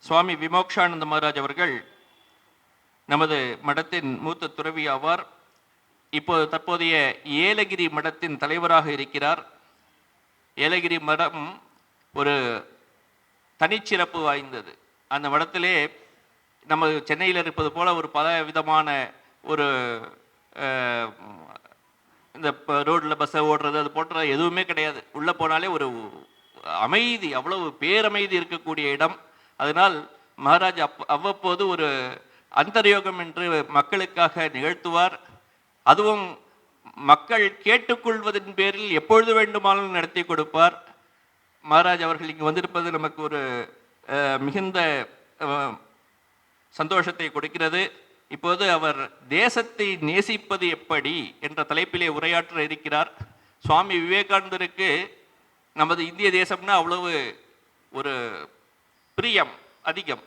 சுவாமி விமோக்ஷானந்த மகாராஜ் அவர்கள் நமது மடத்தின் மூத்த துறவி ஆவார். இப்போது தற்போதைய ஏலகிரி மடத்தின் தலைவராக இருக்கிறார். ஏலகிரி மடம் ஒரு தனிச்சிறப்பு வாய்ந்தது. அந்த மடத்திலே நம்ம சென்னையில் இருப்பது போல ஒரு பல விதமான ஒரு இந்த ரோட்டில் பஸ்ஸை ஓடுறது அது போன்ற எதுவுமே கிடையாது. உள்ளே போனாலே ஒரு அமைதி, அவ்வளவு பேரமைதி இருக்கக்கூடிய இடம். அதனால் மகாராஜ் அவ்வப்போது ஒரு அந்தர்யோகம் என்று மக்களுக்காக நிகழ்த்துவார். அதுவும் மக்கள் கேட்டுக்கொள்வதன் பேரில் எப்பொழுது வேண்டுமானாலும் நடத்தி கொடுப்பார். மகாராஜ் அவர்கள் இங்கு வந்திருப்பது நமக்கு ஒரு மிகுந்த சந்தோஷத்தை கொடுக்கிறது. இப்போது அவர் தேசத்தை நேசிப்பது எப்படி என்ற தலைப்பிலே உரையாற்ற இருக்கிறார். சுவாமி விவேகானந்தருக்கு நமது இந்திய தேசம்னா அவ்வளவு ஒரு பிரியம் அதிகம்.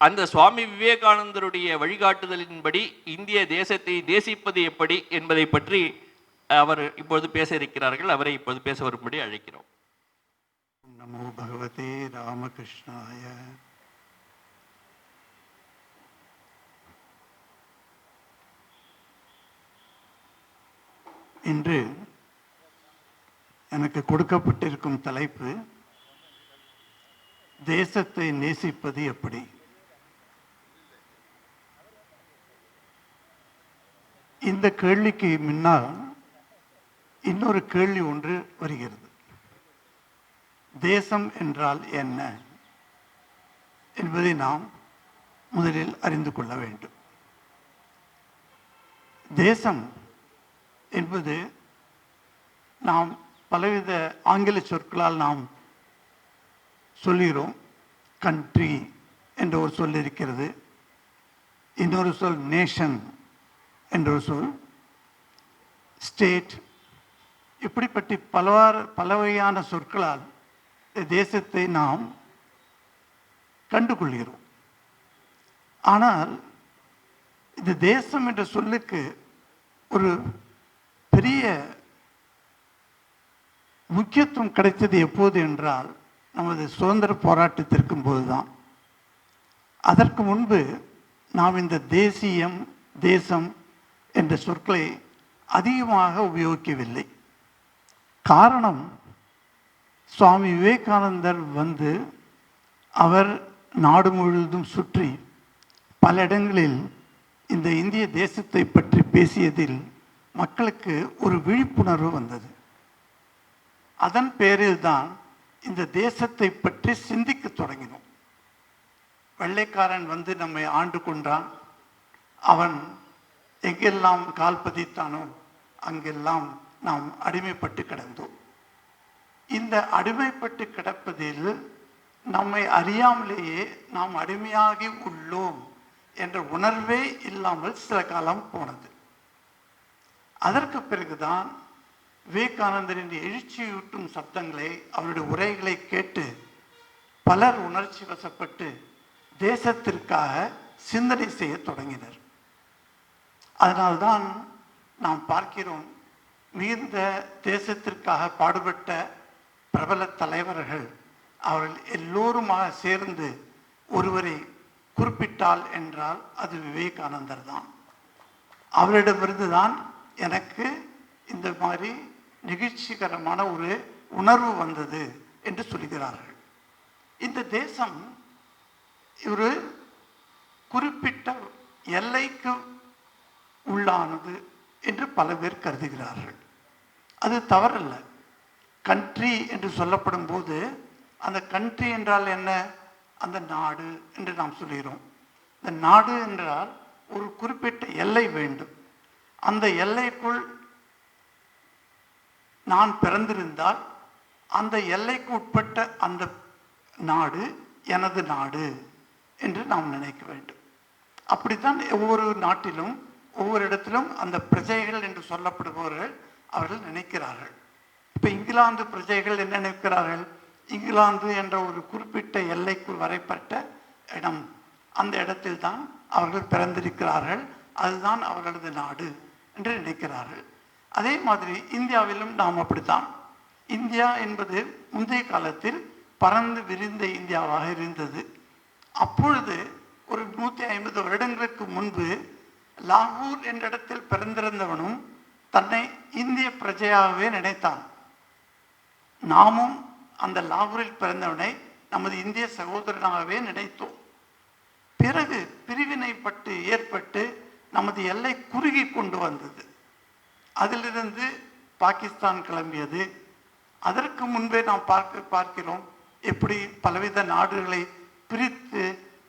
அந்த சுவாமி விவேகானந்தருடைய வழிகாட்டுதலின்படி இந்திய தேசத்தை நேசிப்பது எப்படி என்பதை பற்றி அவர் இப்பொழுது பேச இருக்கிறார்கள். அவரை இப்போது பேச வரும்படி அழைக்கிறோம். நமோ பகவதே ராமகிருஷ்ணாய. இன்று எனக்கு கொடுக்கப்பட்டிருக்கும் தலைப்பு தேசத்தை நேசிப்பது எப்படி. இந்த கேள்விக்கு முன்னால் இன்னொரு கேள்வி ஒன்று வருகிறது. தேசம் என்றால் என்ன என்பதை நாம் முதலில் அறிந்து கொள்ள வேண்டும். தேசம் என்பது நாம் பலவித ஆங்கில சொற்களால் நாம் சொல்லுகிறோம். கண்ட்ரி என்ற ஒரு சொல் இருக்கிறது, இன்னொரு சொல் நேஷன் என்ற ஒரு சொல், ஸ்டேட், இப்படிப்பட்ட பல வகையான சொற்களால் தேசத்தை நாம் கண்டுகொள்கிறோம். ஆனால் இந்த தேசம் என்ற சொல்லுக்கு ஒரு பெரிய முக்கியத்துவம் கிடைத்தது எப்போது என்றால் நமது சுதந்திர போராட்டத்திற்கும் போதுதான். அதற்கு முன்பு நாம் இந்த தேசியம், தேசம் என்ற சொற்களை அதிகமாக உபயோகிக்கவில்லை. காரணம், சுவாமி விவேகானந்தர் வந்து அவர் நாடு முழுவதும் சுற்றி பல இடங்களில் இந்த இந்திய தேசத்தை பற்றி பேசியதில் மக்களுக்கு ஒரு விழிப்புணர்வு வந்தது. அதன் பேரில் தான் இந்த தேசத்தை பற்றி சிந்திக்க தொடங்கினோம். வெள்ளைக்காரன் வந்து நம்மை ஆண்டு கொண்டான். அவன் எங்கெல்லாம் கால் பதித்தானோ அங்கெல்லாம் நாம் அடிமைப்பட்டு கிடந்தோம். இந்த அடிமைப்பட்டு கிடப்பதில் நம்மை அறியாமலேயே நாம் அடிமையாகி உள்ளோம் என்ற உணர்வே இல்லாமல் சில காலம் போனது. அதற்கு பிறகுதான் விவேகானந்தரின் எழுச்சியூட்டும் சப்தங்களை, அவருடைய உரைகளை கேட்டு பலர் உணர்ச்சி வசப்பட்டு தேசத்திற்காக சிந்தனை செய்ய தொடங்கினர். அதனால்தான் நாம் பார்க்கிறோம், மிகுந்த தேசத்திற்காக பாடுபட்ட பிரபல தலைவர்கள் அவர்கள் எல்லோருமாக சேர்ந்து ஒருவரை குறிப்பிட்டால் என்றால் அது விவேகானந்தர் தான். அவரிடமிருந்து தான் எனக்கு இந்த மாதிரி நிகழ்ச்சிகரமான ஒரு உணர்வு வந்தது என்று சொல்கிறார்கள். இந்த தேசம் ஒரு குறிப்பிட்ட எல்லைக்கு உள்ளானது என்று பல பேர் கருதுகிறார்கள். அது தவறல்ல. கண்ட்ரி என்று சொல்லப்படும் போது அந்த கண்ட்ரி என்றால் என்ன? அந்த நாடு என்று நாம் சொல்கிறோம். இந்த நாடு என்றால் ஒரு குறிப்பிட்ட எல்லை வேண்டும். அந்த எல்லைக்குள் நான் பிறந்திருந்தால் அந்த எல்லைக்கு உட்பட்ட அந்த நாடு எனது நாடு என்று நாம் நினைக்க வேண்டும். அப்படித்தான் ஒவ்வொரு நாட்டிலும் ஒவ்வொரு இடத்திலும் அந்த பிரஜைகள் என்று சொல்லப்படுபவர்கள் அவர்கள் நினைக்கிறார்கள். இப்போ இங்கிலாந்து பிரஜைகள் என்ன நினைக்கிறார்கள்? இங்கிலாந்து என்ற ஒரு குறிப்பிட்ட எல்லைக்குள் வரைப்பட்ட இடம், அந்த இடத்தில் தான் அவர்கள் பிறந்திருக்கிறார்கள், அதுதான் அவர்களது நாடு என்று நினைக்கிறார்கள். அதே மாதிரி இந்தியாவிலும் நாம் அப்படித்தான். இந்தியா என்பது முந்தைய காலத்தில் பறந்து விரிந்த இந்தியாவாக இருந்தது. அப்பொழுது ஒரு 150 வருடங்களுக்கு முன்பு லாகூர் என்ற இடத்தில் பிறந்திருந்தவனும் தன்னை இந்திய பிரஜையாகவே நினைத்தான். நாமும் அந்த லாகூரில் பிறந்தவனை நமது இந்திய சகோதரனாகவே நினைத்தோம். பிறகு பிரிவினைப்பட்டு ஏற்பட்டு நமது எல்லை குறுகி கொண்டு வந்தது. அதிலிருந்து பாகிஸ்தான் கிளம்பியது. அதற்கு முன்பே நாம் பார்க்கிறோம் எப்படி பலவித நாடுகளை பிரித்து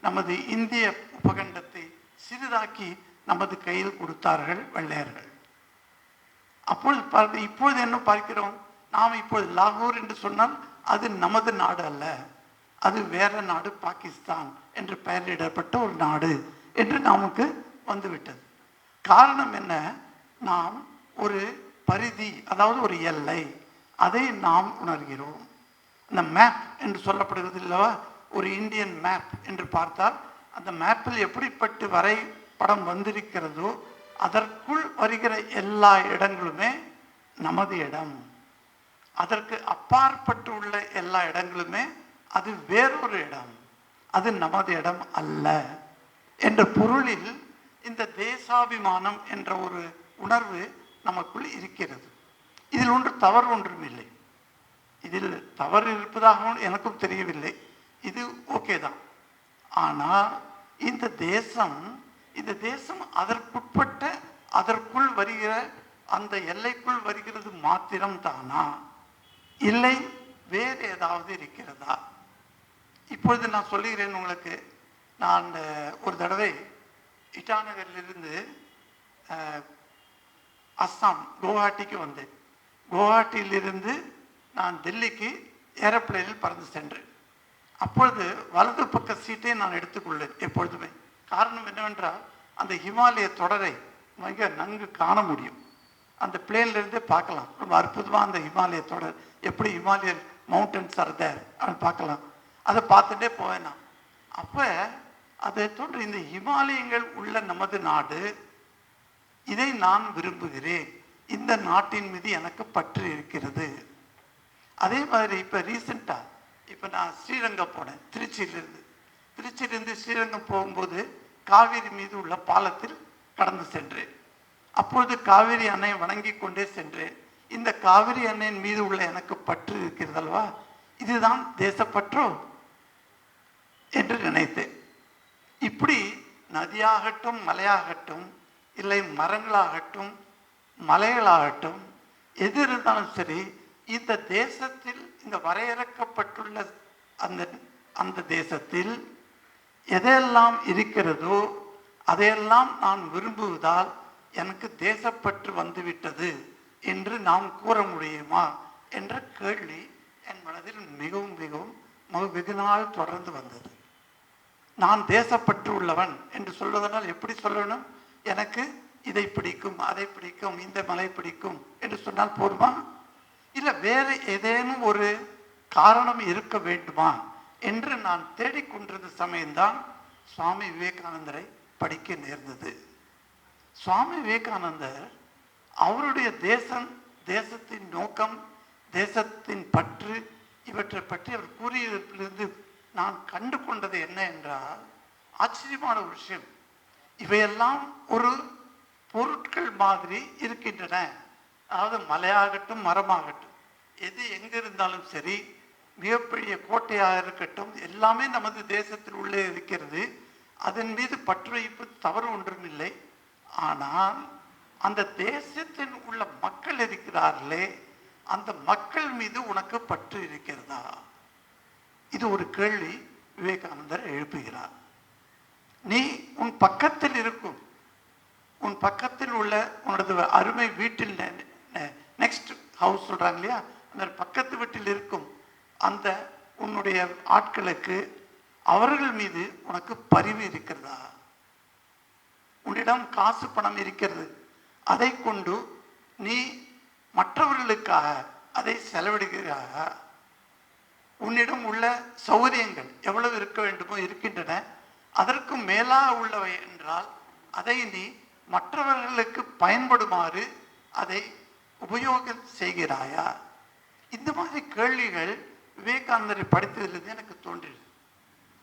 நமது இந்திய உபகண்டத்தை சிறிதாக்கி நமது கையில் கொடுத்தார்கள் வெள்ளையர்கள். இப்பொழுது என்ன பார்க்கிறோம்? நாம் இப்பொழுது லாகூர் என்று சொன்னால் அது நமது நாடு அல்ல, அது வேற நாடு, பாகிஸ்தான் என்று பெயரிடப்பட்ட ஒரு நாடு என்று நமக்கு வந்துவிட்டது. காரணம் என்ன? நாம் ஒரு பரிதி, அதாவது ஒரு எல்லை, அதை நாம் உணர்கிறோம். இந்த மேப் என்று சொல்லப்படுகிறது இல்லவா, ஒரு இந்தியன் மேப் என்று பார்த்தால் அந்த மேப்பில் எப்படிப்பட்ட வரைபடம் வந்திருக்கிறதோ அதற்குள் வருகிற எல்லா இடங்களுமே நமது இடம். அதற்கு அப்பாற்பட்டு உள்ள எல்லா இடங்களுமே அது வேறொரு இடம், அது நமது இடம் அல்ல என்ற பொருளில் இந்த தேசாபிமானம் என்ற ஒரு உணர்வு நமக்குள் இருக்கிறது. இதில் ஒன்று தவறு ஒன்றும் இல்லை. இதில் தவறு இருப்பதாகவும் எனக்கும் தெரியவில்லை. இது ஓகே தான். ஆனால் இந்த தேசம் அதற்குட்பட்ட, அதற்குள் வருகிற அந்த எல்லைக்குள் வருகிறது மாத்திரம் தானா, இல்லை வேறு ஏதாவது இருக்கிறதா? இப்பொழுது நான் சொல்லுகிறேன் உங்களுக்கு. நான் ஒரு தடவை இட்டாநகரிலிருந்து அஸ்ஸாம் குவஹாட்டிக்கு வந்தேன். குவஹாட்டியிலிருந்து நான் டெல்லிக்கு ஏரோப்ளேனில் பறந்து சென்றேன். அப்பொழுது வலது பக்க சீட்டை நான் எடுத்துக்கொள்ளேன் எப்பொழுதுமே. காரணம் என்னவென்றால் அந்த ஹிமாலய தொடரை மிக நன்கு காண முடியும். அந்த பிளேன்லேருந்தே பார்க்கலாம். ரொம்ப அற்புதமாக அந்த ஹிமாலய தொடர், எப்படி ஹிமாலயன் மவுண்டன்ஸ் ஆர் தேர் அப்படின்னு பார்க்கலாம். அதை பார்த்துட்டே போவேன் நான். அப்போ அதை தோன்று இந்த ஹிமாலயங்கள் உள்ள நமது நாடு, இதை நான் விரும்புகிறேன், இந்த நாட்டின் மீது எனக்கு பற்று இருக்கிறது. அதே மாதிரி இப்போ ரீசெண்டாக இப்போ நான் ஸ்ரீரங்கம் போனேன். திருச்சியிலிருந்து ஸ்ரீரங்கம் போகும்போது காவேரி மீது உள்ள பாலத்தில் கடந்து சென்றேன். அப்பொழுது காவேரி அன்னையை வணங்கி கொண்டே சென்றேன். இந்த காவேரி அன்னையின் மீது உள்ள எனக்கு பற்று இருக்கிறது அல்லவா, இதுதான் தேசப்பற்றோ என்று நினைத்தேன். இப்படி நதியாகட்டும், மலையாகட்டும், இல்லை மரங்களாகட்டும், மலைகளாகட்டும், எது இருந்தாலும் சரி, இந்த தேசத்தில், இந்த வரையறுக்கப்பட்டுள்ள அந்த தேசத்தில் எதையெல்லாம் இருக்கிறதோ அதையெல்லாம் நான் விரும்புவதால் எனக்கு தேசப்பற்று வந்துவிட்டது என்று நாம் கூற முடியுமா என்ற கேள்வி என் மனதில் மிகவும் வெகு நாள் தொடர்ந்து வந்தது. நான் தேசப்பற்று உள்ளவன் என்று சொல்வதனால் எப்படி சொல்லணும்? எனக்கு இதை பிடிக்கும், அதை பிடிக்கும், இந்த மலை பிடிக்கும் என்று சொன்னால் போதுமா? இல்லை வேறு ஏதேனும் ஒரு காரணம் இருக்க வேண்டுமா என்று நான் தேடிக்கொண்டிருந்த சமயம்தான் சுவாமி விவேகானந்தரை படிக்க நேர்ந்தது. சுவாமி விவேகானந்தர் அவருடைய தேசத்தின் நோக்கம், தேசத்தின் பற்று, இவற்றை பற்றி அவர் கூறியதிலிருந்து நான் கண்டு கொண்டது என்ன என்றால், ஆச்சரியமான ஒரு விஷயம். இவையெல்லாம் ஒரு பொருட்கள் மாதிரி இருக்கின்றன. அதாவது மலையாகட்டும், மரமாகட்டும், எது எங்கே இருந்தாலும் சரி, மிகப்பெரிய கோட்டையாக இருக்கட்டும், எல்லாமே நமது தேசத்தில் உள்ளே இருக்கிறது. அதன் மீது பற்று வைப்பு தவறு ஒன்றும் இல்லை. ஆனால் அந்த தேசத்தில் உள்ள மக்கள் இருக்கிறார்களே, அந்த மக்கள் மீது உனக்கு பற்று இருக்கிறதா? இது ஒரு கேள்வி விவேகானந்தர் எழுப்புகிறார். நீ உன் பக்கத்தில் இருக்கும், உன் பக்கத்தில் உள்ள உனது அருமை வீட்டில், நெக்ஸ்ட் ஹவுஸ் சொல்றாங்க இல்லையா, அந்த பக்கத்து வீட்டில் இருக்கும் அந்த உன்னுடைய ஆட்களுக்கு, அவர்கள் மீது உனக்கு பரிவு இருக்கிறதா? உன்னிடம் காசு பணம் இருக்கிறது, அதை கொண்டு நீ மற்றவர்களுக்காக அதை செலவிடுகிறாயா? உன்னிடம் உள்ள சௌகரியங்கள் எவ்வளவு இருக்க வேண்டுமோ இருக்கின்றன, அதற்கு மேலாக உள்ளவை என்றால் அதை நீ மற்றவர்களுக்கு பயன்படுமாறு அதை உபயோகம் செய்கிறாயா? இந்த மாதிரி கேள்விகள் விவேகானந்தரை படித்ததிலிருந்து எனக்கு தோன்றியது.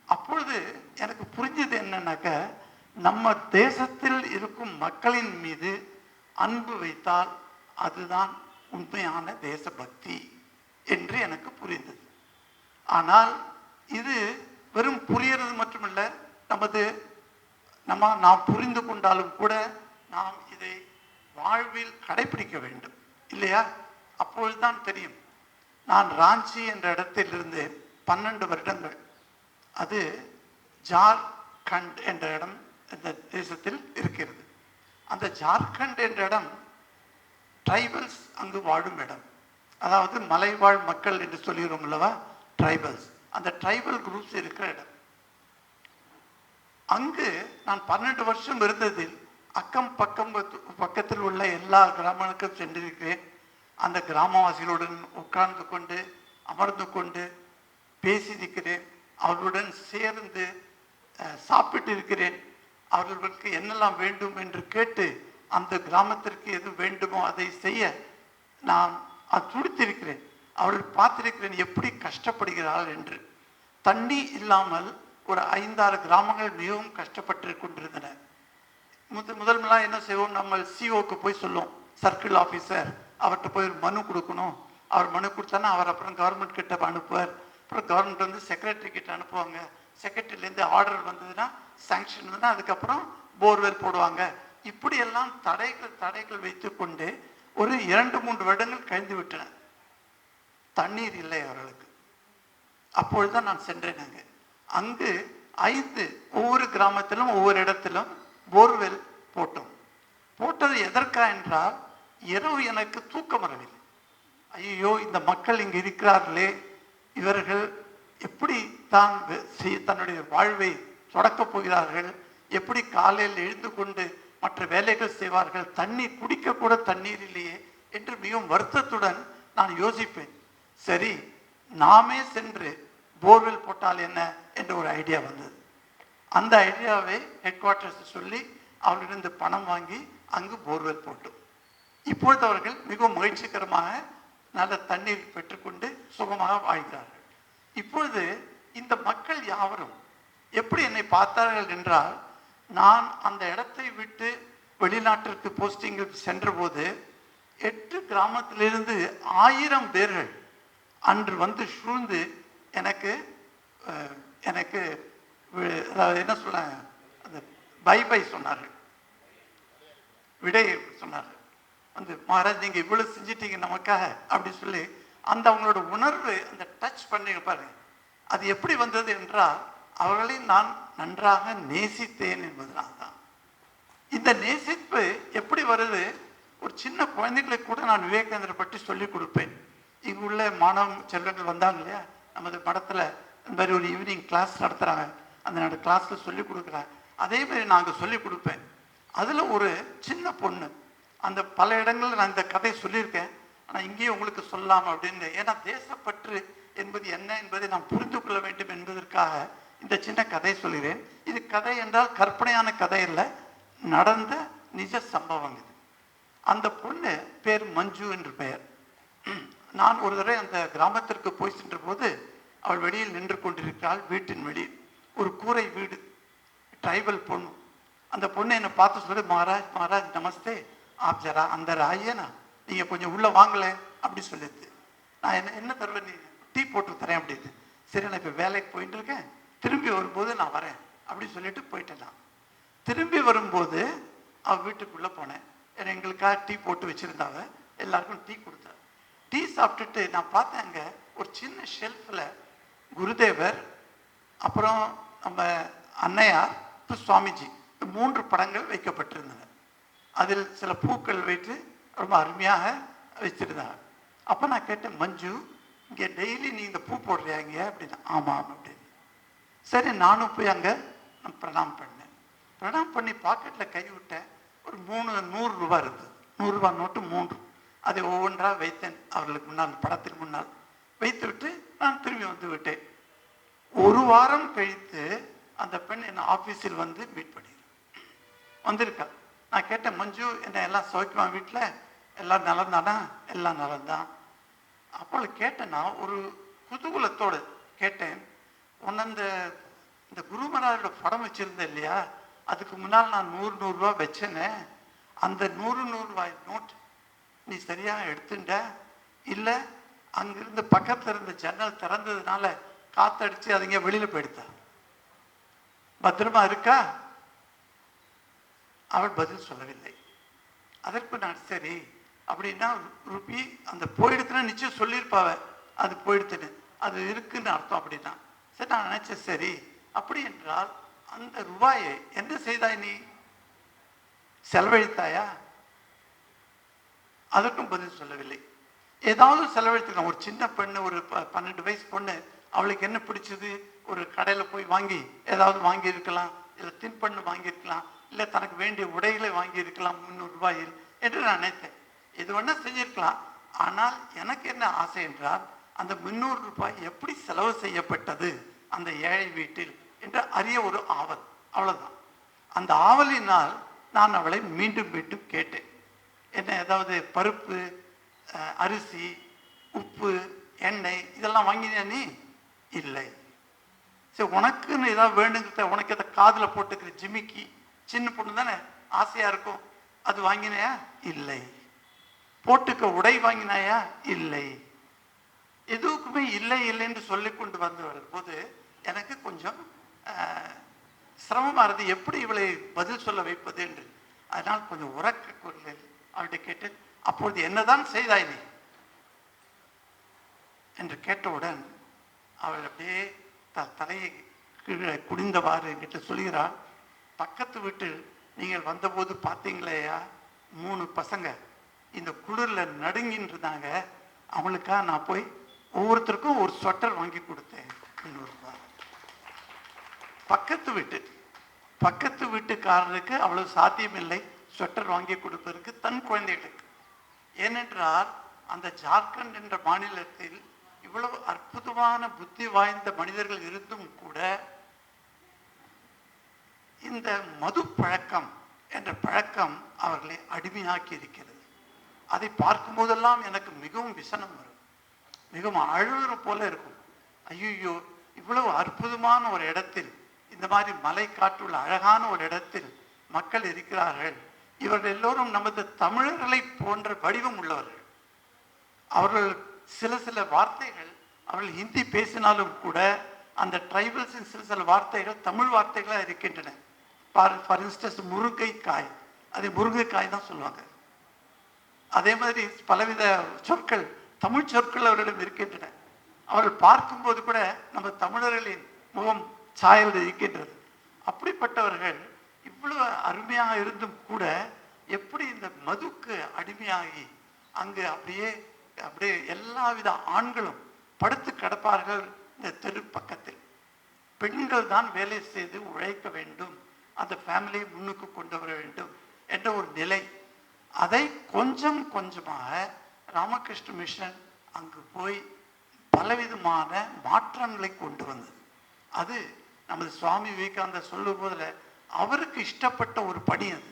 அப்பொழுது எனக்கு புரிஞ்சது என்னன்னாக்க, நம்ம தேசத்தில் இருக்கும் மக்களின் மீது அன்பு வைத்தால் அதுதான் உண்மையான தேசபக்தி என்று எனக்கு புரிந்தது. ஆனால் இது வெறும் புரியறது மட்டுமல்ல, நாம் புரிந்து கொண்டாலும் கூட நாம் இதை வாழ்வில் கடைபிடிக்க வேண்டும் இல்லையா? அப்பொழுதுதான் தெரியும். நான் ராஞ்சி என்ற இடத்திலிருந்து 12 வருடங்கள், அது ஜார்க்கண்ட் என்ற இடம் இந்த தேசத்தில் இருக்கிறது. அந்த ஜார்க்கண்ட் என்ற இடம் ட்ரைபல்ஸ் அங்கு வாழும் இடம். அதாவது மலைவாழ் மக்கள் என்று சொல்கிறோம் அல்லவா, ட்ரைபல்ஸ். அந்த ட்ரைபல் குரூப்ஸ் இருக்கிற இடம். அங்கு நான் 12 வருஷம் இருந்ததில் பக்கத்தில் உள்ள எல்லா கிராமங்களுக்கும் சென்றிருக்கிறேன். அந்த கிராமவாசிகளுடன் உட்கார்ந்து கொண்டு அமர்ந்து கொண்டு பேசியிருக்கிறேன். அவர்களுடன் சேர்ந்து சாப்பிட்டு இருக்கிறேன். அவர்களுக்கு என்னெல்லாம் வேண்டும் என்று கேட்டு அந்த கிராமத்திற்கு எது வேண்டுமோ அதை செய்ய நான் துடித்திருக்கிறேன். அவர்கள் பார்த்திருக்கிறேன் எப்படி கஷ்டப்படுகிறார்கள் என்று. தண்ணி இல்லாமல் ஒரு 5-6 கிராமங்கள் மிகவும் கஷ்டப்பட்டு கொண்டிருந்தன. முதல்லாம் என்ன செய்வோம், நம்ம சிஓக்கு போய் சொல்லுவோம், சர்க்கிள் ஆஃபீஸர், அவர்கிட்ட போய் ஒரு மனு கொடுக்கணும். அவர் மனு கொடுத்தானா அவர் அப்புறம் கவர்மெண்ட் கிட்ட அனுப்புவார். அப்புறம் கவர்மெண்ட் வந்து செக்ரட்டரி கிட்ட அனுப்புவாங்க. செக்ரட்டரியிலேருந்து ஆர்டர் வந்ததுன்னா, சாங்ஷன் வந்ததுன்னா அதுக்கப்புறம் போர்வெல் போடுவாங்க. இப்படியெல்லாம் தடைகள் வைத்து கொண்டு ஒரு 2-3 வருடங்கள் கழிந்து விட்டன. தண்ணீர் இல்லை அவர்களுக்கு. அப்பொழுதுதான் நான் சென்றேன். அங்கு 5 ஒவ்வொரு கிராமத்திலும் ஒவ்வொரு இடத்திலும் போர்வெல் போட்டோம். போட்டது எதற்கா என்றால், இரவு எனக்கு தூக்கம் வரவில்லை. ஐயோ, இந்த மக்கள் இங்கு இருக்கிறார்களே, இவர்கள் எப்படி தன்னுடைய வாழ்வை தொடக்கப் போகிறார்கள், எப்படி காலையில் எழுந்து கொண்டு மற்ற வேலைகள் செய்வார்கள், தண்ணீர் குடிக்க கூட தண்ணீர் இல்லையே என்று மிகவும் வருத்தத்துடன் நான் யோசிப்பேன். சரி, நாமே சென்று போர்வெல் போட்டால் என்ன என்ற ஒரு ஐடியா வந்தது. அந்த ஐடியாவை ஹெட் குவார்ட்டர்ஸ் சொல்லி அவர்களிருந்து பணம் வாங்கி அங்கு போர்வெல் போட்டோம். இப்பொழுது அவர்கள் மிகவும் மகிழ்ச்சிகரமாக நல்ல தண்ணீர் பெற்றுக்கொண்டு சுகமாக வாழ்கிறார்கள். இப்பொழுது இந்த மக்கள் யாவரும் எப்படி என்னை பார்த்தார்கள் என்றால், நான் அந்த இடத்தை விட்டு வெளிநாட்டிற்கு போஸ்டிங்கில் சென்ற போது 8 கிராமத்திலிருந்து 1000 பேர்கள் அன்று வந்து சூழ்ந்து எனக்கு என்ன சொல்ல, அந்த பை சொன்னார்கள், விடை சொன்னார்கள். வந்து மகாராஜ் நீங்கள் இவ்வளோ செஞ்சிட்டீங்க நமக்காக அப்படி சொல்லி அந்த அவங்களோட உணர்வு, அந்த டச் பண்ணி பாருங்க. அது எப்படி வந்தது என்றால், அவர்களை நான் நன்றாக நேசித்தேன் என்பதனால தான். இந்த நேசிப்பு எப்படி வருது? ஒரு சின்ன குழந்தைகளுக்கு கூட நான் விவேகானந்தரை பற்றி சொல்லிக் கொடுப்பேன். இங்கு உள்ள மாணவ செல்வங்கள் வந்தாங்க இல்லையா, நமது மடத்தில் இந்த மாதிரி ஒரு ஈவினிங் கிளாஸ் நடத்துகிறாங்க. அந்த கிளாஸில் சொல்லிக் கொடுக்குறாங்க. அதே மாதிரி நாங்கள் சொல்லிக் கொடுப்பேன். அதில் ஒரு சின்ன பொண்ணு, அந்த பல இடங்களில் நான் இந்த கதையை சொல்லியிருக்கேன், ஆனால் இங்கேயும் உங்களுக்கு சொல்லலாம் அப்படின்னு. ஏன்னா தேசப்பற்று என்பது என்ன என்பதை நாம் புரிந்து கொள்ள வேண்டும் என்பதற்காக இந்த சின்ன கதையை சொல்கிறேன். இது கதை என்றால் கற்பனையான கதை இல்லை, நடந்த நிஜ சம்பவம் இது. அந்த பொண்ணு பேர் மஞ்சு என்று பெயர். நான் ஒரு தடவை அந்த கிராமத்திற்கு போய் சென்ற போது அவள் வெளியில் நின்று கொண்டிருக்கிறாள். வீட்டின் வெளியில் ஒரு கூரை வீடு, ட்ரைபல் பொண்ணு. அந்த பொண்ணு என்னை பார்த்து சொல்லி, மகாராஜ் நமஸ்தே, ஆப் ஜரா அந்தர் ஆயியனா, நீங்கள் கொஞ்சம் உள்ளே வாங்கலை அப்படி சொல்லிட்டு. நான் என்ன தருவேன், நீ டீ போட்டு தரேன் அப்படின்னு. சரி, நான் இப்போ வேலைக்கு போயிட்டு இருக்கேன், திரும்பி வரும்போது நான் வரேன் அப்படி சொல்லிட்டு போயிட்டேன். நான் திரும்பி வரும்போது அவள் வீட்டுக்குள்ளே போனேன். ஏன்னா எங்களுக்காக டீ போட்டு வச்சுருந்தாங்க, எல்லாருக்கும் டீ கொடுத்தேன். டீ சாப்பிட்டுட்டு நான் பார்த்தேன், அங்கே ஒரு சின்ன ஷெல்ஃபில் குருதேவர், அப்புறம் நம்ம அன்னையார், சுவாமிஜி, 3 படங்கள் வைக்கப்பட்டிருந்தன. அதில் சில பூக்கள் வைத்து ரொம்ப அருமையாக வச்சிருந்தாங்க. அப்போ நான் கேட்டேன், மஞ்சு இங்கே டெய்லி நீ இந்த பூ போடுறியா இங்கே அப்படின்னு. ஆமாம் அப்படின்னு. சரி, நானும் போய் அங்கே பிரணாம் பண்ணேன். பிரணாம் பண்ணி பாக்கெட்டில் கை விட்டேன். ஒரு 100 ரூபா இருந்தது. 100 ரூபா நோட்டு 3. அதை ஒவ்வொன்றாக வைத்தேன் அவர்களுக்கு முன்னால், படத்திற்கு முன்னால் வைத்து விட்டு நான் திரும்பி வந்து விட்டேன். 1 வாரம் கழித்து அந்த பெண் என்னை ஆஃபீஸில் வந்து மீட் பண்ணி வந்திருக்கா. நான் கேட்டேன், மஞ்சு என்ன எல்லாம் சௌக்கியமா, வீட்டில் எல்லாம் நலம் தானா? எல்லாம் நலம் தான். அப்போ கேட்டேன்னா, ஒரு குதூகலத்தோடு கேட்டேன், உன்ன இந்த குரு மகாராஜோட படம் வச்சிருந்தேன் இல்லையா, அதுக்கு முன்னால் நான் 100 ரூபா வச்சேனே, அந்த 100 ரூபாய் நோட் நீ சரியாக எடுத்துட்ட இல்லை அங்கிருந்து பக்கத்தில் இருந்த ஜன்னல் திறந்ததுனால காத்தடிச்சு அதுங்க வெளியில போயிடுத்தா? பத்திரமா இருக்கா? அவள் பதில் சொல்லவில்லை. அதற்கு நான் சரி அப்படின்னா ருபி அந்த போயிடுத்துனா நிச்சயம் சொல்லியிருப்பாவ அது போயிடுத்துன்னு, அது இருக்குன்னு அர்த்தம். அப்படின்னா சரி, நான் நினைச்சேன் சரி அப்படி என்றால் அந்த ரூபாயை என்ன செய்தாய்? நீ செலவழித்தாயா? அதற்கும் பதில் சொல்லவில்லை. ஏதாவது செலவழித்துக்கலாம். ஒரு சின்ன பெண்ணு, ஒரு 12 வயசு பொண்ணு, அவளுக்கு என்ன பிடிச்சது, ஒரு கடையில் போய் வாங்கி ஏதாவது வாங்கி இருக்கலாம், இல்லை தின்பண்ணு வாங்கியிருக்கலாம், இல்லை தனக்கு வேண்டிய உடைகளை வாங்கி இருக்கலாம் 300 ரூபாயில் என்று நான் நினைத்தேன். இது வேணா செஞ்சிருக்கலாம். ஆனால் எனக்கு என்ன ஆசை என்றால் அந்த 300 ரூபாய் எப்படி செலவு செய்யப்பட்டது அந்த ஏழை வீட்டில் என்று அறிய ஒரு ஆவல், அவ்வளவுதான். அந்த ஆவலினால் நான் அவளை மீண்டும் மீண்டும் கேட்டேன், என்ன ஏதாவது பருப்பு, அரிசி, உப்பு, எண்ணெய் இதெல்லாம் வாங்கினியா நீ? இல்லை. சரி, உனக்குன்னு ஏதாவது வேணுங்கிறத, உனக்கு எதை காதில் போட்டுக்கிற ஜிமிக்கி, சின்ன பொண்ணு தானே ஆசையா இருக்கும், அது வாங்கினாயா? இல்லை. போட்டுக்க உடை வாங்கினாயா? இல்லை. எதுவுக்குமே இல்லை இல்லைன்னு சொல்லி கொண்டு வந்து போது எனக்கு கொஞ்சம் சிரமமா இருந்து எப்படி இவளை பதில் சொல்ல வைப்பது என்று. அதனால் கொஞ்சம் உறக்க குரலில் அவள்கிட்ட கேட்டு, அப்பொழுது என்னதான் செய்தாய் நீ என்று கேட்டவுடன் அவள் அப்படியே தலையை கீழே குடிந்தவாறு என்கிட்ட சொல்கிறாள், பக்கத்து வீட்டில் நீங்கள் வந்தபோது பார்த்தீங்களேயா 3 பசங்க இந்த குளிர்ல நடுங்கின்னு இருந்தாங்க, அவங்களுக்காக நான் போய் ஒவ்வொருத்தருக்கும் ஒரு ஸ்வெட்டர் வாங்கி கொடுத்தேன் 300 ரூபாய். பக்கத்து வீட்டுக்காரருக்கு அவ்வளவு சாத்தியமில்லை ஸ்வெட்டர் வாங்கி கொடுப்பதற்கு தன் குழந்தைகளுக்கு. ஏனென்றால் அந்த ஜார்க்கண்ட் என்ற மாநிலத்தில் இவ்வளவு அற்புதமான புத்தி வாய்ந்த மனிதர்கள் இருந்தும் கூட இந்த மது பழக்கம் என்ற பழக்கம் அவர்களை அடிமையாக்கி இருக்கிறது. அதை பார்க்கும் போதெல்லாம் எனக்கு மிகவும் விசனம் வரும், மிகவும் அழுகிற போல இருக்கும். ஐயோ, இவ்வளவு அற்புதமான ஒரு இடத்தில், இந்த மாதிரி மலை காற்றுள்ள அழகான ஒரு இடத்தில் மக்கள் இருக்கிறார்கள், இவர்கள் எல்லோரும் நமது தமிழர்களை போன்ற வடிவம் உள்ளவர்கள். அவர்கள் சில வார்த்தைகள், அவர்கள் ஹிந்தி பேசினாலும் கூட அந்த ட்ரைபல்ஸின் சில வார்த்தைகள் தமிழ் வார்த்தைகளாக இருக்கின்றன. ஃபார் இன்ஸ்டன்ஸ் முருங்கைக்காய், அதை முருங்கைக்காய் தான் சொல்லுவாங்க. அதே மாதிரி பலவித சொற்கள், தமிழ் சொற்கள் அவர்களிடம் இருக்கின்றன. அவர்கள் பார்க்கும்போது கூட நம்ம தமிழர்களின் முகம் சாயல் இருக்கின்றது. அப்படிப்பட்டவர்கள் இவ்வளவு அருமையாக இருந்தும் கூட எப்படி இந்த மதுக்கு அடிமையாகி அங்கு அப்படியே எல்லாவித ஆண்களும் படுத்து கிடப்பார்கள். இந்த தெரு பக்கத்தில் பெண்கள் தான் வேலை செய்து உழைக்க வேண்டும், அந்த ஃபேமிலியை முன்னுக்கு கொண்டு வர வேண்டும் என்ற ஒரு நிலை. அதை கொஞ்சம் கொஞ்சமாக ராமகிருஷ்ண மிஷன் அங்கு போய் பலவிதமான மாற்றங்களை கொண்டு வந்தது. அது நமது சுவாமி விவேகானந்தர் சொல்லும் போதுல அவருக்கு இஷ்டப்பட்ட ஒரு பணி. அது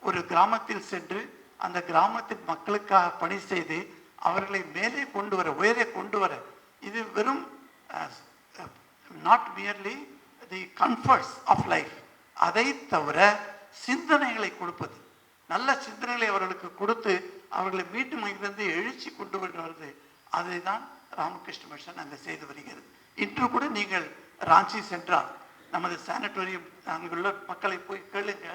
ஒரு கிராமத்தில் சென்று அந்த கிராமத்தின் மக்களுக்காக பணி செய்து அவர்களை மேலே கொண்டு வர, உயரே கொண்டு வர. இது வெறும் not merely the comforts of life, அதை தவிர சிந்தனைகளை கொடுப்பது, நல்ல சிந்தனைகளை அவர்களுக்கு கொடுத்து அவர்களை மீண்டும் அங்கிருந்து எழுச்சி கொண்டு வருவது. அதை தான் ராமகிருஷ்ண மிஷன் அங்கே செய்து வருகிறது. இன்று கூட நீங்கள் ராஞ்சி சென்றால் நமது சானிட்டோரியம் அங்குள்ள மக்களை போய் கேளுங்க,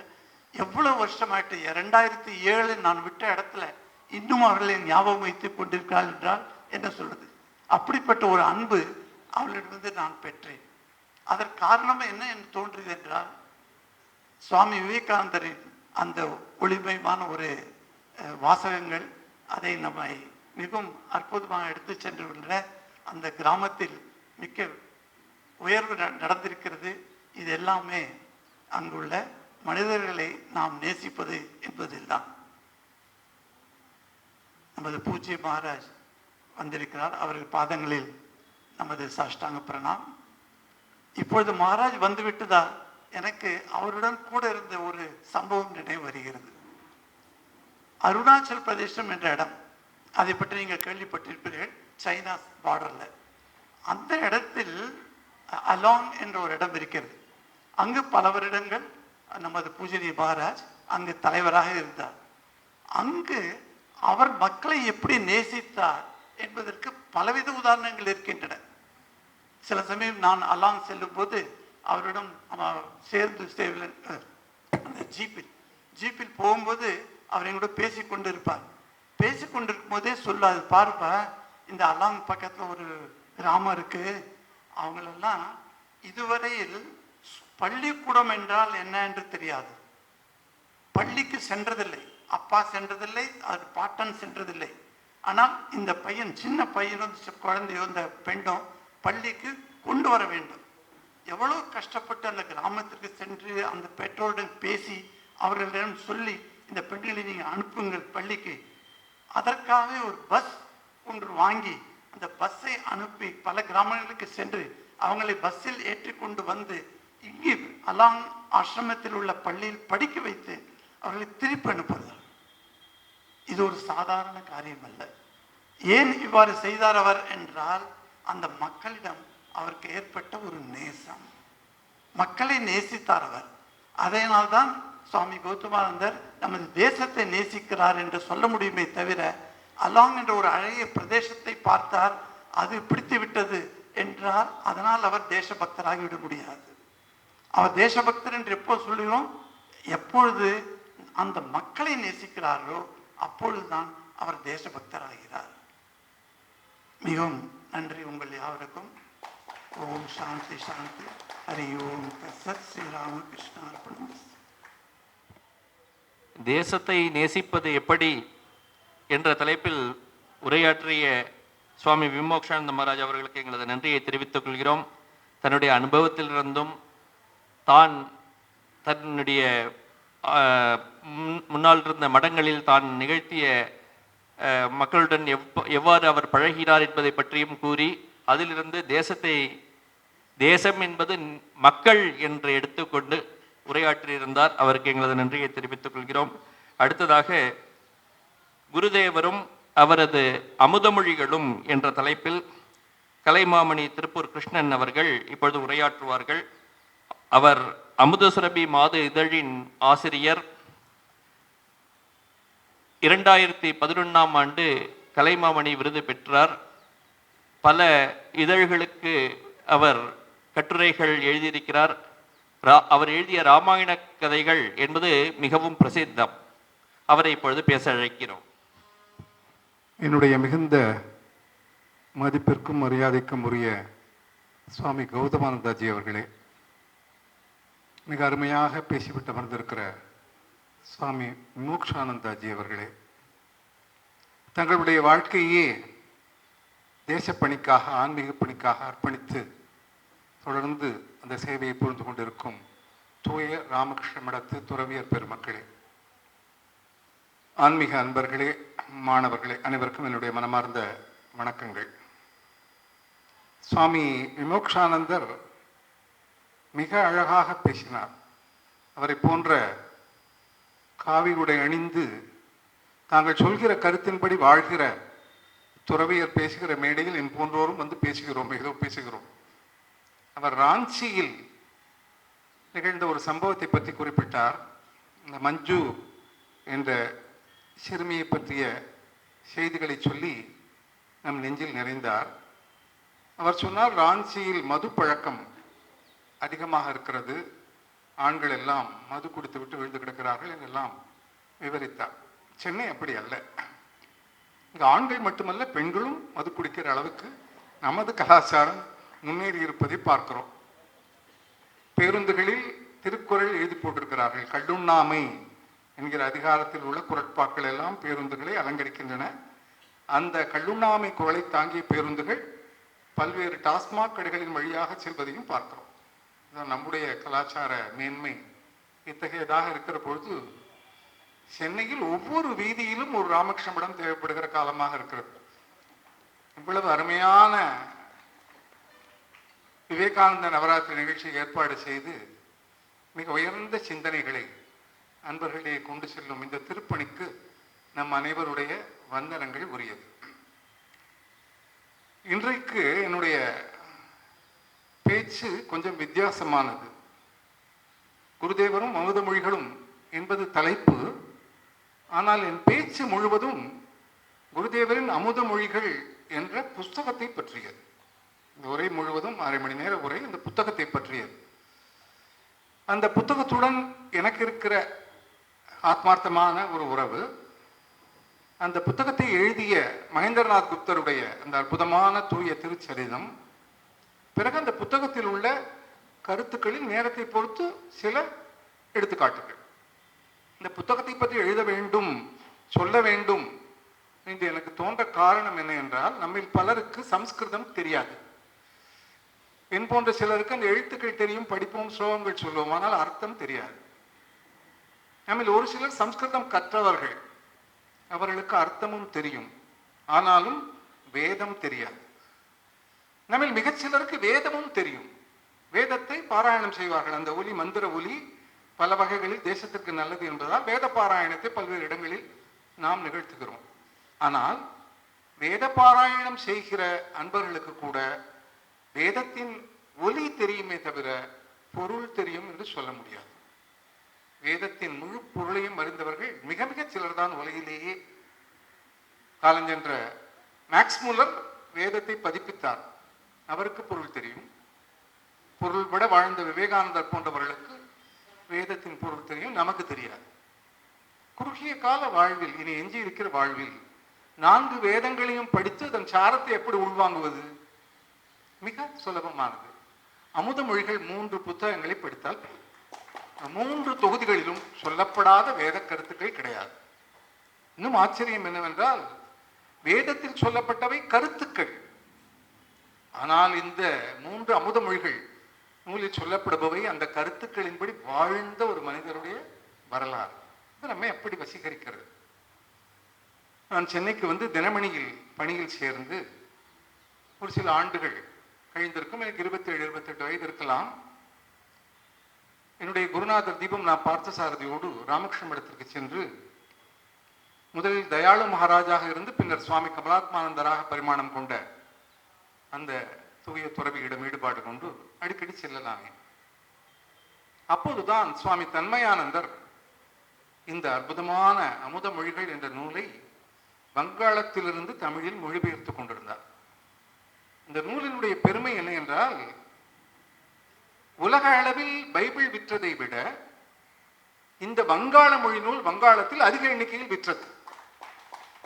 எவ்வளவு வருஷமாயிட்டு 2007 நான் விட்ட இடத்துல இன்னும் அவர்களை ஞாபகம் வைத்துக் கொண்டிருக்கிறாள் என்றால் என்ன சொல்றது? அப்படிப்பட்ட ஒரு அன்பு அவர்களிடமிருந்து நான் பெற்றேன். அதற்கு காரணம் என்ன என்று தோன்றியது என்றால், சுவாமி விவேகானந்தரின் அந்த ஒளிமயமான ஒரு வாசகங்கள், அதை நம்மை மிகவும் அற்புதமாக எடுத்து சென்றுள்ள அந்த கிராமத்தில் மிக்க உயர்வு நடந்திருக்கிறது. இது எல்லாமே அங்குள்ள மனிதர்களை நாம் நேசிப்பது என்பதில் தான். நமது பூஜ்ய மகாராஜ் வந்திருக்கிறார், அவர்கள் பாதங்களில் நமது சாஷ்டாங்க பிரணாம். இப்பொழுது மகாராஜ் வந்துவிட்டதால் எனக்கு அவருடன் கூட இருந்த ஒரு சம்பவம் நினைவு வருகிறது. அருணாச்சல் பிரதேசம் என்ற இடம், அதை பற்றி நீங்கள் கேள்விப்பட்டிருப்பீர்கள். சைனா பார்டர்ல அந்த இடத்தில் அலாங் என்ற ஒரு இடம் இருக்கிறது. அங்கு பல வருடங்கள் நமது பூஜனீய மகாராஜ் அங்கு தலைவராக இருந்தார். அங்கு அவர் மக்களை எப்படி நேசித்தார் என்பதற்கு பலவித உதாரணங்கள் இருக்கின்றன. சில சமயம் நான் அலாங் செல்லும் போது அவரிடம் சேர்ந்து அந்த ஜீப்பில் போகும்போது அவர் எங்களோட பேசி கொண்டு இருப்பார். பேசி கொண்டிருக்கும் போதே சொல்லாது, பாருப்பா இந்த அலாங் பக்கத்தில் ஒரு கிராமம் இருக்கு, அவங்களெல்லாம் இதுவரையில் பள்ளிக்கூடம் என்றால் என்ன என்று தெரியாது, பள்ளிக்கு சென்றதில்லை, அப்பா சென்றதில்லை, அது பாட்டன் சென்றதில்லை. ஆனால் இந்த பையன், சின்ன பையனும் குழந்தையோ இந்த பெண்ணும் பள்ளிக்கு கொண்டு வர வேண்டும். எவ்வளவு கஷ்டப்பட்டு அந்த கிராமத்திற்கு சென்று அந்த பெற்றோருடன் பேசி அவர்களிடம் சொல்லி இந்த பெண்களை நீங்கள் அனுப்புங்கள் பள்ளிக்கு. அதற்காகவே ஒரு பஸ் ஒன்று வாங்கி அந்த பஸ்ஸை அனுப்பி பல கிராமங்களுக்கு சென்று அவங்களை பஸ்ஸில் ஏற்றி கொண்டு வந்து இங்கே அலாங் ஆசிரமத்தில் உள்ள பள்ளியில் படிக்க வைத்து அவர்களை திருப்பி அனுப்புகிறார். இது ஒரு சாதாரண காரியம் அல்ல. ஏன் இவ்வாறு செய்தார் அவர் என்றால், அந்த மக்களிடம் அவருக்கு ஏற்பட்ட ஒரு நேசம், மக்களை நேசித்தார் அவர். அதனால்தான் சுவாமி கௌதமானந்தர் நமது தேசத்தை நேசிக்கிறார் என்று சொல்ல முடியுமே தவிர, அலாங் என்ற ஒரு அழகிய பிரதேசத்தை பார்த்தார், அது பிடித்து விட்டது என்றால் அதனால் அவர் தேசபக்தராகிவிட முடியாது. அவர் தேசபக்தர் என்று எப்போ சொல்லுகிறோம்? எப்பொழுது அந்த மக்களை நேசிக்கிறாரோ அப்பொழுதுதான் அவர் தேசபக்தராகிறார். மிகவும் நன்றி உங்கள் யாவருக்கும். ஓம் சாந்தி சாந்தி. ஹரி ஓம் தத்சத். ஸ்ரீராமகிருஷ்ண அர்ப்பணம். தேசத்தை நேசிப்பது எப்படி என்ற தலைப்பில் உரையாற்றிய சுவாமி விமோக்ஷானந்த மகாராஜ் அவர்களுக்கு எங்களது நன்றியை தெரிவித்துக் கொள்கிறோம். தன்னுடைய அனுபவத்திலிருந்தும் தான் தன்னுடைய முன்னால் இருந்த மடங்களில் தான் நிகழ்த்திய மக்களுடன் எவ்வாறு அவர் பழகிறார் என்பதை பற்றியும் கூறி, அதிலிருந்து தேசம் என்பது மக்கள் என்று எடுத்துக்கொண்டு உரையாற்றியிருந்தார். அவருக்கு எங்களது நன்றியை தெரிவித்துக் கொள்கிறோம். அடுத்ததாக குருதேவரும் அவரது அமுதமொழிகளும் என்ற தலைப்பில் கலைமாமணி திருப்பூர் கிருஷ்ணன் அவர்கள் இப்பொழுது உரையாற்றுவார்கள். அவர் அமுதசுரபி மாத இதழின் ஆசிரியர். 2011ஆம் ஆண்டு கலைமாமணி விருது பெற்றார். பல இதழ்களுக்கு அவர் கட்டுரைகள் எழுதியிருக்கிறார். அவர் எழுதிய ராமாயண கதைகள் என்பது மிகவும் பிரசித்தம். அவரை இப்பொழுது பேச அழைக்கிறோம். என்னுடைய மிகுந்த மதிப்பிற்கும் மரியாதைக்கும் உரிய சுவாமி கௌதமானந்தாஜி அவர்களே, மிக அருமையாக பேசிவிட்டு அமர்ந்திருக்கிற சுவாமி விமோக்ஷானந்தாஜி அவர்களே, தங்களுடைய வாழ்க்கையே தேசப்பணிக்காக, ஆன்மீக பணிக்காக அர்ப்பணித்து தொடர்ந்து அந்த சேவையை புரிந்து கொண்டிருக்கும் தூய ராமகிருஷ்ண மடத்து துறவியர் பெருமக்களே, ஆன்மீக அன்பர்களே, மாணவர்களே, அனைவருக்கும் என்னுடைய மனமார்ந்த வணக்கங்கள். சுவாமி விமோக்ஷானந்தர் மிக அழகாக பேசினார். அவரை போன்ற காவி உடை அணிந்து தாங்கள் சொல்கிற கருத்தின்படி வாழ்கிற துறவியர் பேசுகிற மேடையில் என் போன்றோரும் வந்து பேசுகிறோம், ஏதோ பேசுகிறோம். அவர் ராஞ்சியில் நிகழ்ந்த ஒரு சம்பவத்தை பற்றி குறிப்பிட்டார். இந்த மஞ்சு என்ற சிறுமியை பற்றிய செய்திகளை சொல்லி நம் நெஞ்சில் நிறைந்தார். அவர் சொன்னார், ராஞ்சியில் மது பழக்கம் அதிகமாக இருக்கிறது, ஆண்கள் எல்லாம் மது குடித்து விட்டு விழுந்து கிடக்கிறார்கள் என்றெல்லாம் விவரித்தார். சென்னை அப்படி அல்ல. இங்கே ஆண்கள் மட்டுமல்ல, பெண்களும் மது குடிக்கிற அளவுக்கு நமது கலாச்சாரம் முன்னேறி இருப்பதை பார்க்கிறோம். பேருந்துகளில் திருக்குறள் எழுதி போட்டிருக்கிறார்கள். கல்லுண்ணாமை என்கிற அதிகாரத்தில் உள்ள குரட்பாக்கள் எல்லாம் பேருந்துகளை அலங்கரிக்கின்றன. அந்த கல்லுண்ணாமை குரலை தாங்கிய பேருந்துகள் பல்வேறு டாஸ்மாக் கடைகளின் வழியாக செல்வதையும் பார்க்கிறோம். நம்முடைய கலாச்சார மேன்மை இத்தகையதாக இருக்கிற பொழுது சென்னையில் ஒவ்வொரு வீதியிலும் ஒரு ராமகிருஷ்ண மடம் தேவைப்படுகிற காலமாக இருக்கிறது. இவ்வளவு அருமையான விவேகானந்த நவராத்திரி நிகழ்ச்சியை ஏற்பாடு செய்து மிக உயர்ந்த சிந்தனைகளை அன்பர்களே கொண்டு செல்லும் இந்த திருப்பணிக்கு நம் அனைவருடைய வந்தனங்கள் உரியது. இன்றைக்கு என்னுடைய பேச்சு கொஞ்சம் வித்தியாசமானது. குருதேவரும் அமுத மொழிகளும் என்பது தலைப்பு. ஆனால் என் பேச்சு முழுவதும் குருதேவரின் அமுத மொழிகள் என்ற புஸ்தகத்தை பற்றியது. இந்த உரை முழுவதும் 1/2 மணி நேர உரை இந்த புத்தகத்தை பற்றியது. அந்த புத்தகத்துடன் எனக்கு இருக்கிற ஆத்மார்த்தமான ஒரு உறவு, அந்த புத்தகத்தை எழுதிய மகேந்திரநாத் குப்தருடைய அந்த அற்புதமான தூய திருச்சரிதம், பிறகு அந்த புத்தகத்தில் உள்ள கருத்துக்களில் நேரத்தை பொறுத்து சில எடுத்துக்காட்டுகள். இந்த புத்தகத்தை பற்றி எழுத வேண்டும், சொல்ல வேண்டும் என்று எனக்கு தோன்ற காரணம் என்ன என்றால், நம்மில் பலருக்கு சம்ஸ்கிருதம் தெரியாது. என் போன்ற சிலருக்கு அந்த எழுத்துக்கள் தெரியும், படிப்போம், ஸ்லோகங்கள் சொல்லுவோம், ஆனால் அர்த்தம் தெரியாது. நம்மில் ஒரு சிலர் சம்ஸ்கிருதம் கற்றவர்கள், அவர்களுக்கு அர்த்தமும் தெரியும், ஆனாலும் வேதம் தெரியாது. நம்மில் மிகச்சிலருக்கு வேதமும் தெரியும், வேதத்தை பாராயணம் செய்வார்கள். அந்த ஒலி, மந்திர ஒலி பல வகைகளில் தேசத்திற்கு நல்லது என்பதால் வேத பாராயணத்தை பல்வேறு இடங்களில் நாம் நிகழ்த்துகிறோம். ஆனால் வேத பாராயணம் செய்கிற அன்பர்களுக்கு கூட வேதத்தின் ஒலி தெரியுமே தவிர பொருள் தெரியும் என்று சொல்ல முடியாது. வேதத்தின் முழு பொருளையும் அறிந்தவர்கள் மிக மிக சிலர் தான் உலகிலேயே. காலஞ்சென்ற மேக்ஸ் முல்லர் வேதத்தை பதிப்பித்தார், அவருக்கு பொருள் தெரியும். பொருள் விட வாழ்ந்த விவேகானந்தர் போன்றவர்களுக்கு வேதத்தின் பொருள் தெரியும், நமக்கு தெரியாது. குறுகிய கால வாழ்வில், இனி எஞ்சி இருக்கிற வாழ்வில் 4 வேதங்களையும் படித்து அதன் சாரத்தை எப்படி உள்வாங்குவது? மிக சுலபமானது. அமுத மொழிகள் 3 புத்தகங்களை படித்தால் 3 தொகுதிகளிலும் சொல்லப்படாத வேத கருத்துக்கள் கிடையாது. இன்னும் ஆச்சரியம் என்னவென்றால், வேதத்தில் சொல்லப்பட்டவை கருத்துக்கள், ஆனால் இந்த 3 அமுத மொழிகள் நூலில் சொல்லப்படுபவை அந்த கருத்துக்களின்படி வாழ்ந்த ஒரு மனிதருடைய வரலாறு. இது நம்மை எப்படி வசீகரிக்கிறது. நான் சென்னைக்கு வந்து தினமணியில் பணியில் சேர்ந்து ஒரு சில ஆண்டுகள் கழிந்திருக்கும். எனக்கு 27-28 வயது இருக்கலாம். என்னுடைய குருநாதர் தீபம் நான் பார்த்தசாரதியோடு ராமகிருஷ்ண மடத்திற்கு சென்று முதலில் தயாளு மகாராஜாக இருந்து பின்னர் சுவாமி கமலாத்மானந்தராக பரிமாணம் கொண்ட அந்த தூய துறவியிடம் ஈடுபாடு கொண்டு அடிக்கடி செல்லலாமே. அப்போதுதான் சுவாமி தன்மயானந்தர் இந்த அற்புதமான அமுத மொழிகள் என்ற நூலை வங்காளத்திலிருந்து தமிழில் மொழிபெயர்த்து கொண்டிருந்தார். இந்த நூலினுடைய பெருமை என்ன என்றால், உலக அளவில் பைபிள் விற்றதை விட இந்த வங்காள மொழி நூல் வங்காளத்தில் அதிக எண்ணிக்கையில் விற்றது.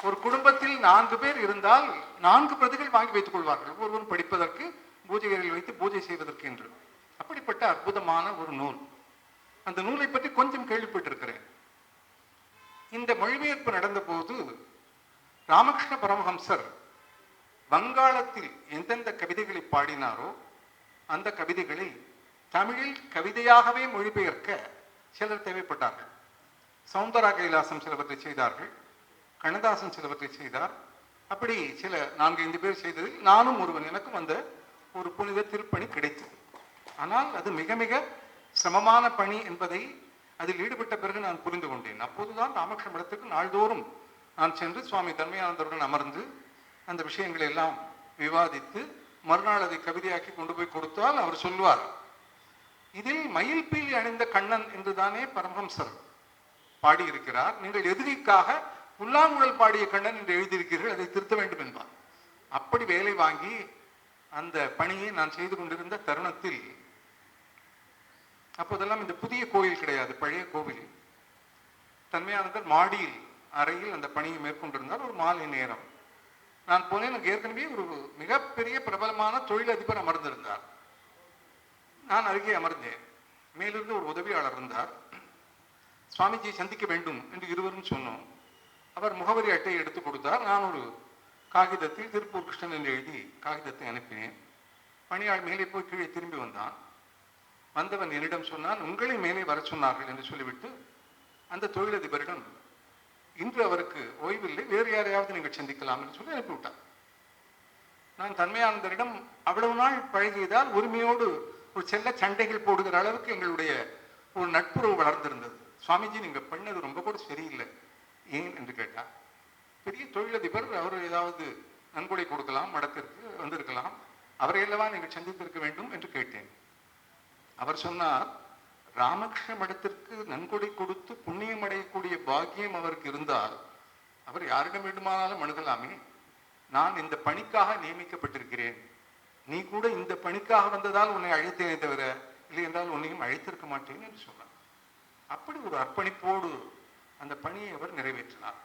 ஒரு குடும்பத்தில் 4 பேர் இருந்தால் 4 பிரதிகள் வாங்கி வைத்துக் கொள்வார்கள், ஒருவரும் படிப்பதற்கு, பூஜை அறையில் வைத்து பூஜை செய்வதற்கு என்று. அப்படிப்பட்ட அற்புதமான ஒரு நூல். அந்த நூலை பற்றி கொஞ்சம் கேள்விப்பட்டிருக்கிறேன். இந்த மொழிபெயர்ப்பு நடந்த போது ராமகிருஷ்ண பரமஹம்சர் வங்காளத்தில் எந்தெந்த கவிதைகளை பாடினாரோ அந்த கவிதைகளை தமிழில் கவிதையாகவே மொழிபெயர்க்க சிலர் தேவைப்பட்டார்கள். சௌந்தரா கைலாசம் சிலவற்றை செய்தார்கள், கண்ணதாசன் சிலவற்றை செய்தார். அப்படி சில 4-5 பேர் செய்ததில் நானும் ஒருவன். எனக்கும் அந்த ஒரு புனித திருப்பணி கிடைத்தது. ஆனால் அது மிக மிக சிரமமான பணி என்பதை அதில் ஈடுபட்ட பிறகு நான் புரிந்து கொண்டேன். அப்போதுதான் ராமகிருஷ்ண மடத்துக்கு நாள்தோறும் நான் சென்று சுவாமி தன்மயானந்தருடன் அமர்ந்து அந்த விஷயங்களை எல்லாம் விவாதித்து மறுநாள் அதை கவிதையாக்கி கொண்டு போய் கொடுத்தால் அவர் சொல்வார், இதில் மயில் பீலி அணிந்த கண்ணன் என்றுதானே பரமஹம்சர் பாடியிருக்கிறார், நீங்கள் எதிரிக்காக புல்லாங்குழல் பாடிய கண்ணன் என்று எழுதியிருக்கிறீர்கள், அதை திருத்த வேண்டும் என்பார். அப்படி வேலை வாங்கி அந்த பணியை நான் செய்து கொண்டிருந்த தருணத்தில், அப்போதெல்லாம் இந்த புதிய கோயில் கிடையாது, பழைய கோவில். தன்மயானந்தர் மாடியில் அறையில் அந்த பணியை மேற்கொண்டிருந்தார். ஒரு மாலை நேரம் நான் போனேன். எனக்கு ஏற்கனவே ஒரு மிகப்பெரிய பிரபலமான தொழிலதிபர் அமர்ந்திருந்தார். நான் அருகே அமர்ந்தேன். மேலிருந்து ஒரு உதவியாளர் இருந்தார். சுவாமிஜியை சந்திக்க வேண்டும் என்று இருவரும் சொன்னோம். அவர் முகவரி அட்டையை எடுத்து கொடுத்தார். நான் ஒரு காகிதத்தில் திருப்பூர் கிருஷ்ணன் என்று எழுதி காகிதத்தை அனுப்பினேன். பணியாள் மேலே போய் கீழே திரும்பி வந்தான். வந்தவன் என்னிடம் சொன்னான், உங்களை மேலே வர சொன்னார்கள் என்று சொல்லிவிட்டு அந்த தொழிலதிபரிடம், இன்று அவருக்கு ஓய்வில்லை, வேறு யாரையாவது நீங்கள் சந்திக்கலாம் என்று சொல்லி அனுப்பிவிட்டார். நான் தன்மயானந்தரிடம் அவ்வளவு நாள் பழகியதால் உரிமையோடு ஒரு செல்ல சண்டைகள் போடுகிற அளவுக்கு எங்களுடைய ஒரு நட்புறவு வளர்ந்திருந்தது. சுவாமிஜி, நீங்க பண்ணது ரொம்ப கூட சரியில்லை, ஏன் என்று கேட்டார். பெரிய தொழிலதிபர், அவர் ஏதாவது நன்கொடை கொடுக்கலாம், மடத்திற்கு வந்திருக்கலாம், அவரையல்லவா நீங்கள் சந்தித்திருக்க வேண்டும் என்று கேட்டேன். அவர் சொன்னார், ராமகிருஷ்ண மடத்திற்கு நன்கொடை கொடுத்து புண்ணியம் அடையக்கூடிய பாக்கியம் அவருக்கு இருந்தால் அவர் யாரிடம் வேண்டுமானாலும் அணுகலாமே. நான் இந்த பணிக்காக நியமிக்கப்பட்டிருக்கிறேன், நீ கூட இந்த பணிக்காக வந்ததால் உன்னை அழைத்தேனே தவிர இல்லை என்றால் உன்னையும் அழைத்திருக்க மாட்டேன் என்று சொன்னார். அப்படி ஒரு அர்ப்பணிப்போடு அந்த பணியை அவர் நிறைவேற்றினார்.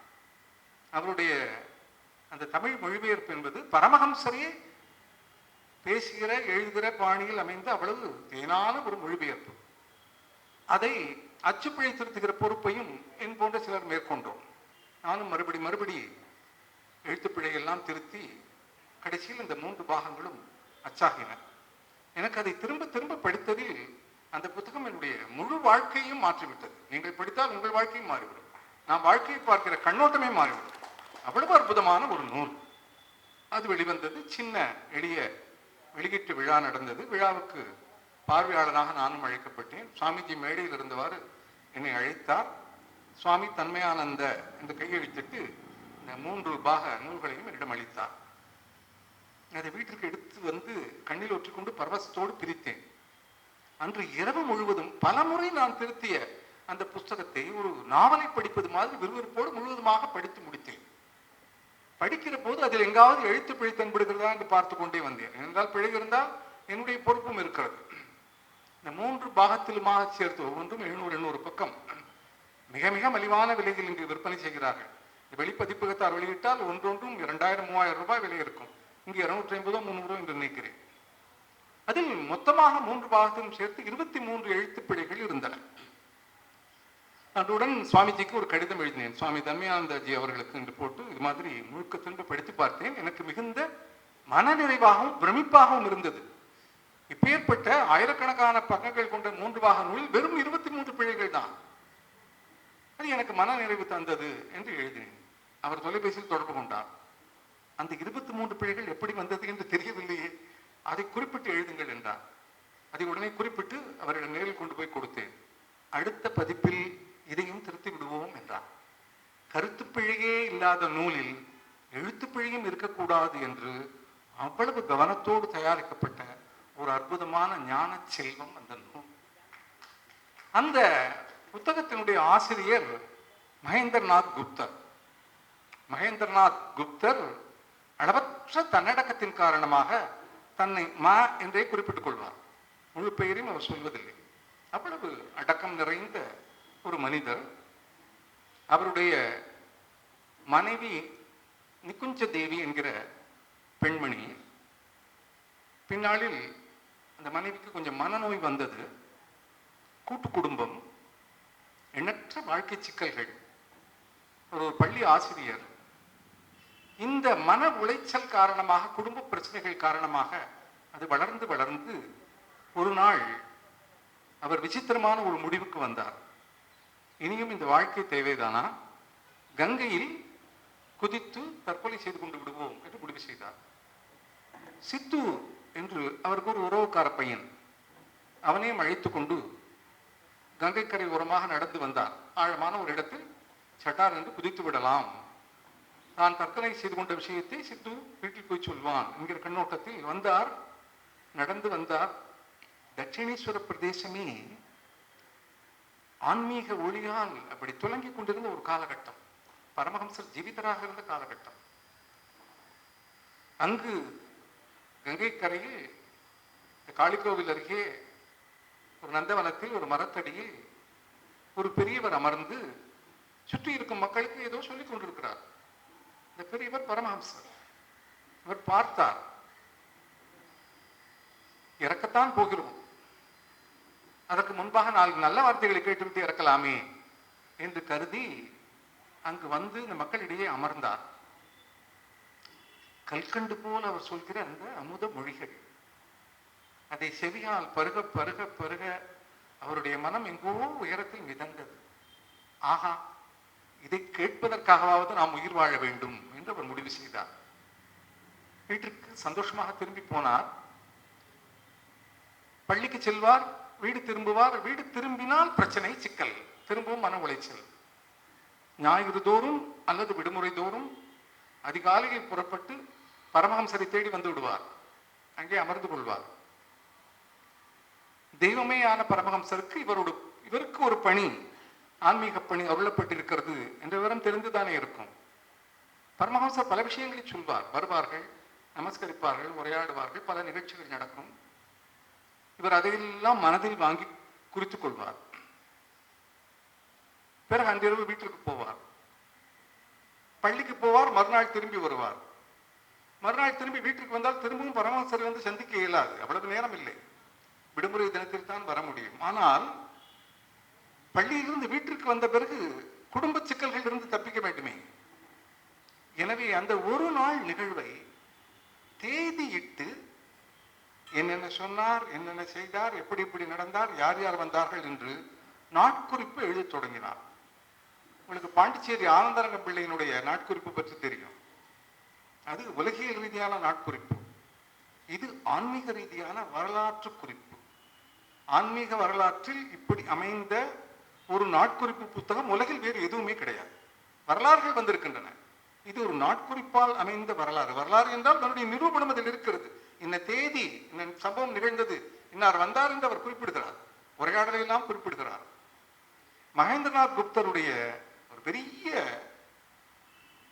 அவருடைய அந்த தமிழ் மொழிபெயர்ப்பு என்பது பரமஹம்சரே பேசுகிற எழுதுகிற பாணியில் அமைந்த அவ்வளவு தேனான ஒரு மொழிபெயர்ப்பு. அதை அச்சுப்பிழை திருத்துகிற பொறுப்பையும் என் போன்ற சிலர் மேற்கொண்டோம். நானும் மறுபடி எழுத்துப்பிழையெல்லாம் திருத்தி கடைசியில் இந்த 3 பாகங்களும் அச்சாகின. எனக்கு அதை திரும்ப திரும்ப படித்ததில் அந்த புத்தகம் என்னுடைய முழு வாழ்க்கையும் மாற்றிவிட்டது. நீங்கள் படித்தால் உங்கள் வாழ்க்கையும் மாறிவிடும், நான் வாழ்க்கையை பார்க்கிற கண்ணோட்டமே மாறிவிடும். அவ்வளவு அற்புதமான ஒரு நூல். அது வெளிவந்தது. சின்ன எளிய வெளியீட்டு விழா நடந்தது. விழாவுக்கு பார்வையாளனாக நானும் அழைக்கப்பட்டேன். சுவாமிஜி மேடையில் இருந்தவாறு என்னை அழைத்தார். சுவாமி தன்மயானந்த என்று கையெழுத்திட்டு இந்த 3 பாக நூல்களையும் என்னிடம் அளித்தார். அதை வீட்டிற்கு எடுத்து வந்து கண்ணில் ஒற்றிக்கொண்டு பரவசத்தோடு பிரித்தேன். அன்று இரவு முழுவதும் பல முறை நான் திருத்திய அந்த புஸ்தகத்தை ஒரு நாவலை படிப்பது மாதிரி விறுவிறுப்போடு முழுவதுமாக படித்து முடித்தேன். படிக்கிற போது அதில் எங்காவது எழுத்து பிழை தென்படுகிறதா என்று பார்த்து கொண்டே வந்தேன். என்றால் பிழை இருந்தால் என்னுடைய பொறுப்பும் இருக்கிறது. இந்த 3 பாகத்திலுமாக சேர்த்து ஒவ்வொன்றும் 700 பக்கம் மிக மிக மலிவான விலையில் இங்கு விற்பனை செய்கிறார்கள். வெளிப்பதிப்பகத்தார் வெளியிட்டால் ஒன்றொன்றும் 2000-3000 ரூபாய் விலை இருக்கும். இங்கு 250-300 என்று நினைக்கிறேன். அதில் மொத்தமாக 3 பாகத்திலும் சேர்த்து 23 எழுத்து பிழைகள் இருந்தன. அன்றுடன் சுவாமிஜிக்கு ஒரு கடிதம் எழுதினேன். சுவாமி தன்மயானந்தஜி அவர்களுக்கு என்று போட்டு இது மாதிரி முழுக்க திரும்ப படித்து பார்த்தேன். எனக்கு மிகுந்த மனநிறைவாகவும் பிரமிப்பாகவும் இருந்தது. இப்பேற்பட்ட ஆயிரக்கணக்கான பக்கங்கள் கொண்ட 3 பாக நூலில் வெறும் 23 பிழைகள் தான். அது எனக்கு மன நிறைவு தந்தது என்று எழுதினேன். அவர் தொலைபேசியில் தொடர்பு கொண்டார். அந்த 23 பிழைகள் எப்படி வந்தது என்று தெரியவில்லையே, அதை குறிப்பிட்டு எழுதுங்கள் என்றார். அதை உடனே குறிப்பிட்டு அவரிடம் நேரில் கொண்டு போய் கொடுத்தேன். அடுத்த பதிப்பில் இதையும் திருத்தி விடுவோம் என்றார். கருத்துப்பிழையே இல்லாத நூலில் எழுத்துப்பிழையும் இருக்கக்கூடாது என்று அவ்வளவு கவனத்தோடு தயாரிக்கப்பட்ட ஒரு அற்புதமான ஞான செல்வம் அந்த நூல். அந்த புத்தகத்தினுடைய ஆசிரியர் மகேந்திரநாத் குப்தர். மகேந்திரநாத் குப்தர் அளவற்ற தன்னடக்கத்தின் காரணமாக தன்னை மா என்றே குறிப்பிட்டுக் கொள்வார். முழு பெயரையும் அவர் சொல்வதில்லை. அவ்வளவு அடக்கம் நிறைந்த ஒரு மனிதர். அவருடைய மனைவி நிகுஞ்ச தேவி என்கிற பெண்மணி. பின்னாளில் அந்த மனைவிக்கு கொஞ்சம் மனநோய் வந்தது. கூட்டு குடும்பம், எண்ணற்ற வாழ்க்கை சிக்கல்கள். ஒரு பள்ளி ஆசிரியர். இந்த மன உளைச்சல் காரணமாக, குடும்ப பிரச்சனைகள் காரணமாக அது வளர்ந்து வளர்ந்து ஒரு நாள் அவர் விசித்திரமான ஒரு முடிவுக்கு வந்தார். இனியும் இந்த வாழ்க்கை தேவைதானா, கங்கையில் குதித்து தற்கொலை செய்து கொண்டு விடுவோம் என்று முடிவு செய்தார். சித்து என்று அவருக்கு ஒரு உறவுக்கார பையன், அவனையும் அழைத்து கொண்டு கங்கைக்கரை ஓரமாக நடந்து வந்தார். ஆழமான ஒரு இடத்தில் சட்டார் என்று குதித்து விடலாம், தான் தற்கொலை செய்து கொண்ட விஷயத்தை சித்து வீட்டில் போய் சொல்வான் என்கிற கண்ணோட்டத்தில் வந்தார். நடந்து வந்தார். தட்சிணேஸ்வர பிரதேசமே ஆன்மீக ஒளியால் அப்படி துலங்கிக் கொண்டிருந்த ஒரு காலகட்டம். பரமஹம்சர் ஜீவிதராக இருந்த காலகட்டம். அங்கு கங்கை கரையில் காளிகோவில் அருகே ஒரு நந்தவனத்தில் ஒரு மரத்தடியில் ஒரு பெரியவர் அமர்ந்து சுற்றி இருக்கும் மக்களுக்கு ஏதோ சொல்லிக் கொண்டிருக்கிறார். இந்த பெரியவர் பரமஹம்சர். அவர் பார்த்தார். இறக்கத்தான் போகிறோம், அதற்கு முன்பாக 4 நல்ல வார்த்தைகளை கேட்டுவிட்டு இறக்கலாமே என்று கருதி அங்கு வந்து இந்த மக்களிடையே அமர்ந்தார். கல்கண்டு போல் அவர் சொல்கிற அந்த அமுத மொழிகள், அதை செவியால் பருக பருக பருக அவருடைய மனம் எங்கோ உயரத்தில் மிதந்தது. ஆகா, இதை கேட்பதற்காகவாவது நாம் உயிர் வாழ வேண்டும் என்று அவர் முடிவு செய்தார். வீட்டிற்கு சந்தோஷமாக திரும்பி போனார். பள்ளிக்கு செல்வார், வீடு திரும்புவார். வீடு திரும்பினால் பிரச்சனை, சிக்கல், திரும்பவும் மன உளைச்சல். ஞாயிறு தோறும் அல்லது விடுமுறை தோறும் அதிகாலையில் புறப்பட்டு பரமஹம்சரை தேடி வந்து விடுவார். அங்கே அமர்ந்து கொள்வார். தெய்வமே ஆன பரமஹம்சருக்கு இவருக்கு ஒரு பணி, ஆன்மீக பணி அருளப்பட்டிருக்கிறது என்ற விவரம் தெரிந்துதானே இருக்கும். பரமஹம்சர் பல விஷயங்களை சொல்வார். வருவார்கள், நமஸ்கரிப்பார்கள், உரையாடுவார்கள், பல நிகழ்ச்சிகள் நடக்கும். இவர் அதையெல்லாம் மனதில் வாங்கி குறித்துக் கொள்வார். பிறகு அன்றிரவு வீட்டிற்கு போவார், பள்ளிக்கு போவார், மறுநாள் திரும்பி வருவார். மறுநாள் திரும்பி வீட்டிற்கு வந்தால் திரும்பவும் பரமஹம்சரை வந்து சந்திக்க இயலாது, அவ்வளவு நேரம் இல்லை. விடுமுறை தினத்தில் தான் வர முடியும். ஆனால் பள்ளியிலிருந்து வீட்டிற்கு வந்த பிறகு குடும்ப சிக்கல்கள் இருந்து தப்பிக்க வேண்டுமே. எனவே அந்த ஒரு நாள் நிகழ்வை தேதியிட்டு என்னென்ன சொன்னார், என்னென்ன செய்தார், எப்படி எப்படி நடந்தார், யார் யார் வந்தார்கள் என்று நாட்குறிப்பு எழுதத் தொடங்கினார். உங்களுக்கு பாண்டிச்சேரி ஆனந்தரங்க பிள்ளையினுடைய நாட்குறிப்பு பற்றி தெரியும். அது உலகியல் ரீதியான நாட்குறிப்பு. இது ஆன்மீக ரீதியான வரலாற்று குறிப்பு. ஆன்மீக வரலாற்றில் இப்படி அமைந்த ஒரு நாட்குறிப்பு புத்தகம் உலகில் வேறு எதுவுமே கிடையாது. வரலாறுகள் வந்திருக்கின்றன, இது ஒரு நாட்குறிப்பால் அமைந்த வரலாறு. வரலாறு என்றால் தன்னுடைய நிரூபணம் அதில் இருக்கிறது. இந்த தேதி, இந்த சம்பவம் நிகழ்ந்தது, இன்னார் வந்தார் என்று அவர் குறிப்பிடுகிறார், உரையாடலை எல்லாம் குறிப்பிடுகிறார். மகேந்திரநாத் குப்தருடைய ஒரு பெரிய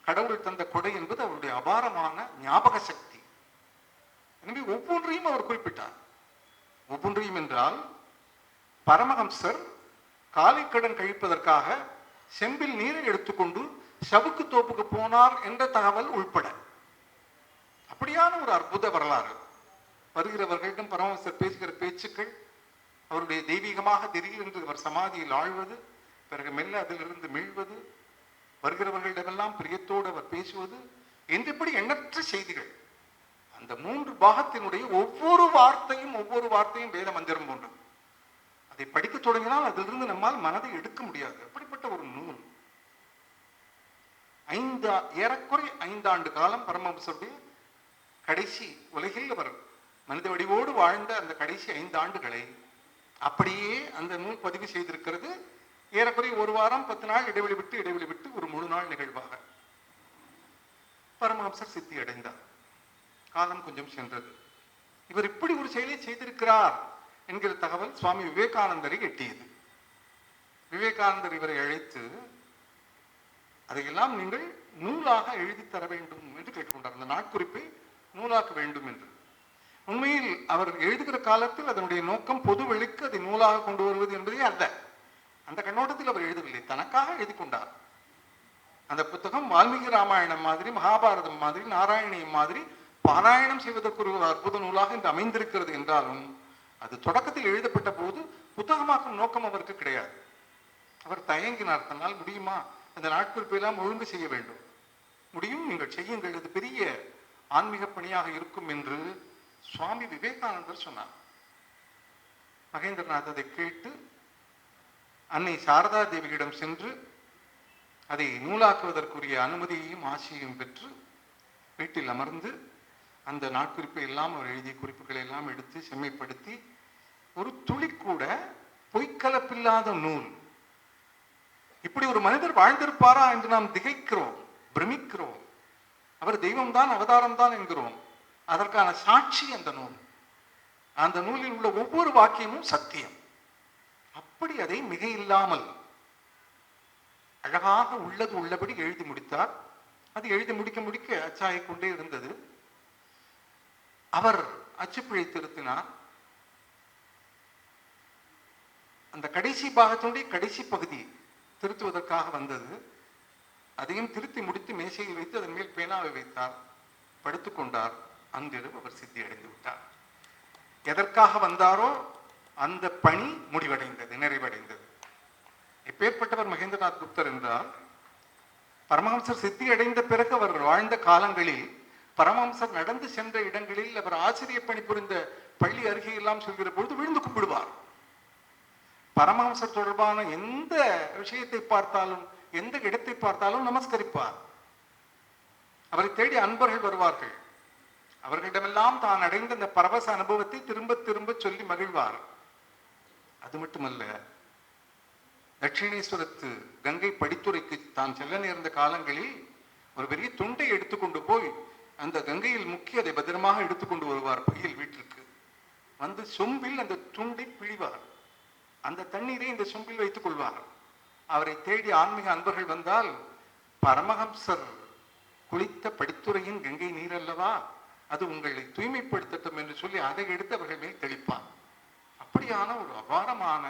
கடவுள் தந்த கொடை என்பது அவருடைய அபாரமான ஞாபக சக்தி. எனவே ஒவ்வொன்றையும் அவர் குறிப்பிட்டார். ஒவ்வொன்றையும் என்றால், பரமஹம்சர் காலைக்கடன் கழிப்பதற்காக செம்பில் நீரை எடுத்துக்கொண்டு சவுக்கு தோப்புக்கு போனார் என்ற தகவல் உள்பட அப்படியான ஒரு அற்புத வரலாறு. வருகிறவர்களிடம் பரமஹம்சர் பேசுகிற பேச்சுக்கள், அவருடைய தெய்வீகமாக திடீரென்று அவர் சமாதியில் ஆழ்வது, பிறகு மெல்ல அதிலிருந்து மீழ்வது, வருகிறவர்களிடமெல்லாம் பிரியத்தோடு அவர் பேசுவது, என்றபடி எண்ணற்ற செய்திகள். அந்த 3 பாகத்தினுடைய ஒவ்வொரு வார்த்தையும் வேத மந்திரம் போன்றது. அதை படிக்க தொடங்கினால் அதிலிருந்து நம்மால் மனதை எடுக்க முடியாது. அப்படிப்பட்ட ஒரு நூல். ஏறக்குறை 5 ஆண்டு காலம் பரமஹம்சருடைய கடைசி உலகில் அவர் மனித வடிவோடு வாழ்ந்த அந்த கடைசி 5 ஆண்டுகளை அப்படியே அந்த நூல் பதிவு செய்திருக்கிறது. ஏறக்குறை 1 வாரம் 10 நாள் இடைவெளி விட்டு ஒரு முழு நாள் நிகழ்வாக பரமஹம்சர் சித்தி அடைந்தார். காலம் கொஞ்சம் சென்றது. இவர் இப்படி ஒரு செயலை செய்திருக்கிறார் என்கிற தகவல் சுவாமி விவேகானந்தரை எட்டியது. விவேகானந்தர் இவரை அழைத்து, அதையெல்லாம் நீங்கள் நூலாக எழுதி தர வேண்டும் என்று கேட்டுக்கொண்டார். அந்த நாட்குறிப்பை நூலாக்க வேண்டும் என்று. உண்மையில் அவர் எழுதுகிற காலத்தில் அதனுடைய நோக்கம் பொது வெளிக்கு அதை நூலாக கொண்டு வருவது என்பதே அல்ல. அந்த கண்ணோட்டத்தில் அவர் எழுதவில்லை, தனக்காக எழுதி கொண்டார். அந்த புத்தகம் வால்மீகி ராமாயணம் மாதிரி, மகாபாரதம் மாதிரி, நாராயணியம் மாதிரி பாராயணம் செய்வதற்கு ஒரு அற்புத நூலாக இன்று அமைந்திருக்கிறது என்றாலும், அது தொடக்கத்தில் எழுதப்பட்ட போது புத்தகமாக்கும் நோக்கம் அவருக்கு கிடையாது. அவர் தயங்கினார். தன்னால் முடியுமா, அந்த நாட்குறிப்பெல்லாம் ஒழுங்கு செய்ய வேண்டும். முடியும், நீங்கள் செய்யுங்கள், இது பெரிய ஆன்மீக பணியாக இருக்கும் என்று சுவாமி விவேகானந்தர் சொன்னார். மகேந்திரநாத் அதை கேட்டு அன்னை சாரதா தேவியிடம் சென்று அதை நூலாக்குவதற்குரிய அனுமதியையும் ஆசையையும் பெற்று வீட்டில் அமர்ந்து அந்த நாட்குறிப்பை எல்லாம் அவர் எழுதிய குறிப்புகளை எல்லாம் எடுத்து செம்மைப்படுத்தி, ஒரு துளி கூட பொய்க்கலப்பில்லாத நூல். இப்படி ஒரு மனிதர் வாழ்ந்திருப்பாரா என்று நாம் திகைக்கிறோம், பிரமிக்கிறோம். அவர் தெய்வம்தான், அவதாரம் தான் என்கிறோம். அதற்கான சாட்சி அந்த நூல். அந்த நூலில் உள்ள ஒவ்வொரு வாக்கியமும் சத்தியம். அப்படி அதை மிக இல்லாமல் அழகாக உள்ளது உள்ளபடி எழுதி முடித்தார். அது எழுதி முடிக்க அச்சாகி கொண்டே இருந்தது. அவர் அச்சுப்பிழை திருத்தினார். அந்த கடைசி பாகத்தினுடைய கடைசி பகுதி திருத்துவதற்காக வந்தது. அதையும் திருத்தி முடித்து மேசையில் வைத்து அதன் மேல் பேனாவை வைத்தார். படுத்துக்கொண்டார். அன்றிரவு அவர் சித்தி அடைந்து விட்டார். எதற்காக வந்தாரோ அந்த பணி முடிவடைந்தது, நிறைவடைந்தது. எப்பேற்பட்டவர் மகேந்திரநாத் குப்தர் என்றால், பரமஹம்சர் சித்தி அடைந்த பிறகு அவர் வாழ்ந்த காலங்களில் பரமஹம்சர் நடந்து சென்ற இடங்களில் அவர் ஆசிரிய பணி புரிந்த பள்ளி அருகே எல்லாம் செல்கிற பொழுது விழுந்து கும்பிடுவார். பரமஹம்சர் தொடர்பான எந்த விஷயத்தை பார்த்தாலும், எந்த இடத்தை பார்த்தாலும் நமஸ்கரிப்பார். அவரை தேடி அன்பர்கள் வருவார்கள். அவர்களிடமெல்லாம் தான் அடைந்த அந்த பரவச அனுபவத்தை திரும்ப திரும்ப சொல்லி மகிழ்வார். அது மட்டுமல்ல, தட்சிணேஸ்வரத்து கங்கை படித்துறைக்கு தான் செல்ல நேர்ந்த காலங்களில் ஒரு பெரிய துண்டை எடுத்துக்கொண்டு போய் அந்த கங்கையில் முக்கி அதை பத்திரமாக எடுத்துக்கொண்டு வருவார் பையில் வீட்டிற்கு. வந்து சொம்பில் அந்த துண்டை பிழிவார். அந்த தண்ணீரை இந்த சொம்பில் வைத்துக் கொள்வார். அவரை தேடி ஆன்மீக அன்பர்கள் வந்தால், பரமஹம்சர் குளித்த படித்துறையின் கங்கை நீர் அல்லவா, அது உங்களை தூய்மைப்படுத்தட்டும் என்று சொல்லி அதை எடுத்து அவர்கள் மேல் தெளிப்பார். அப்படியான ஒரு அபாரமான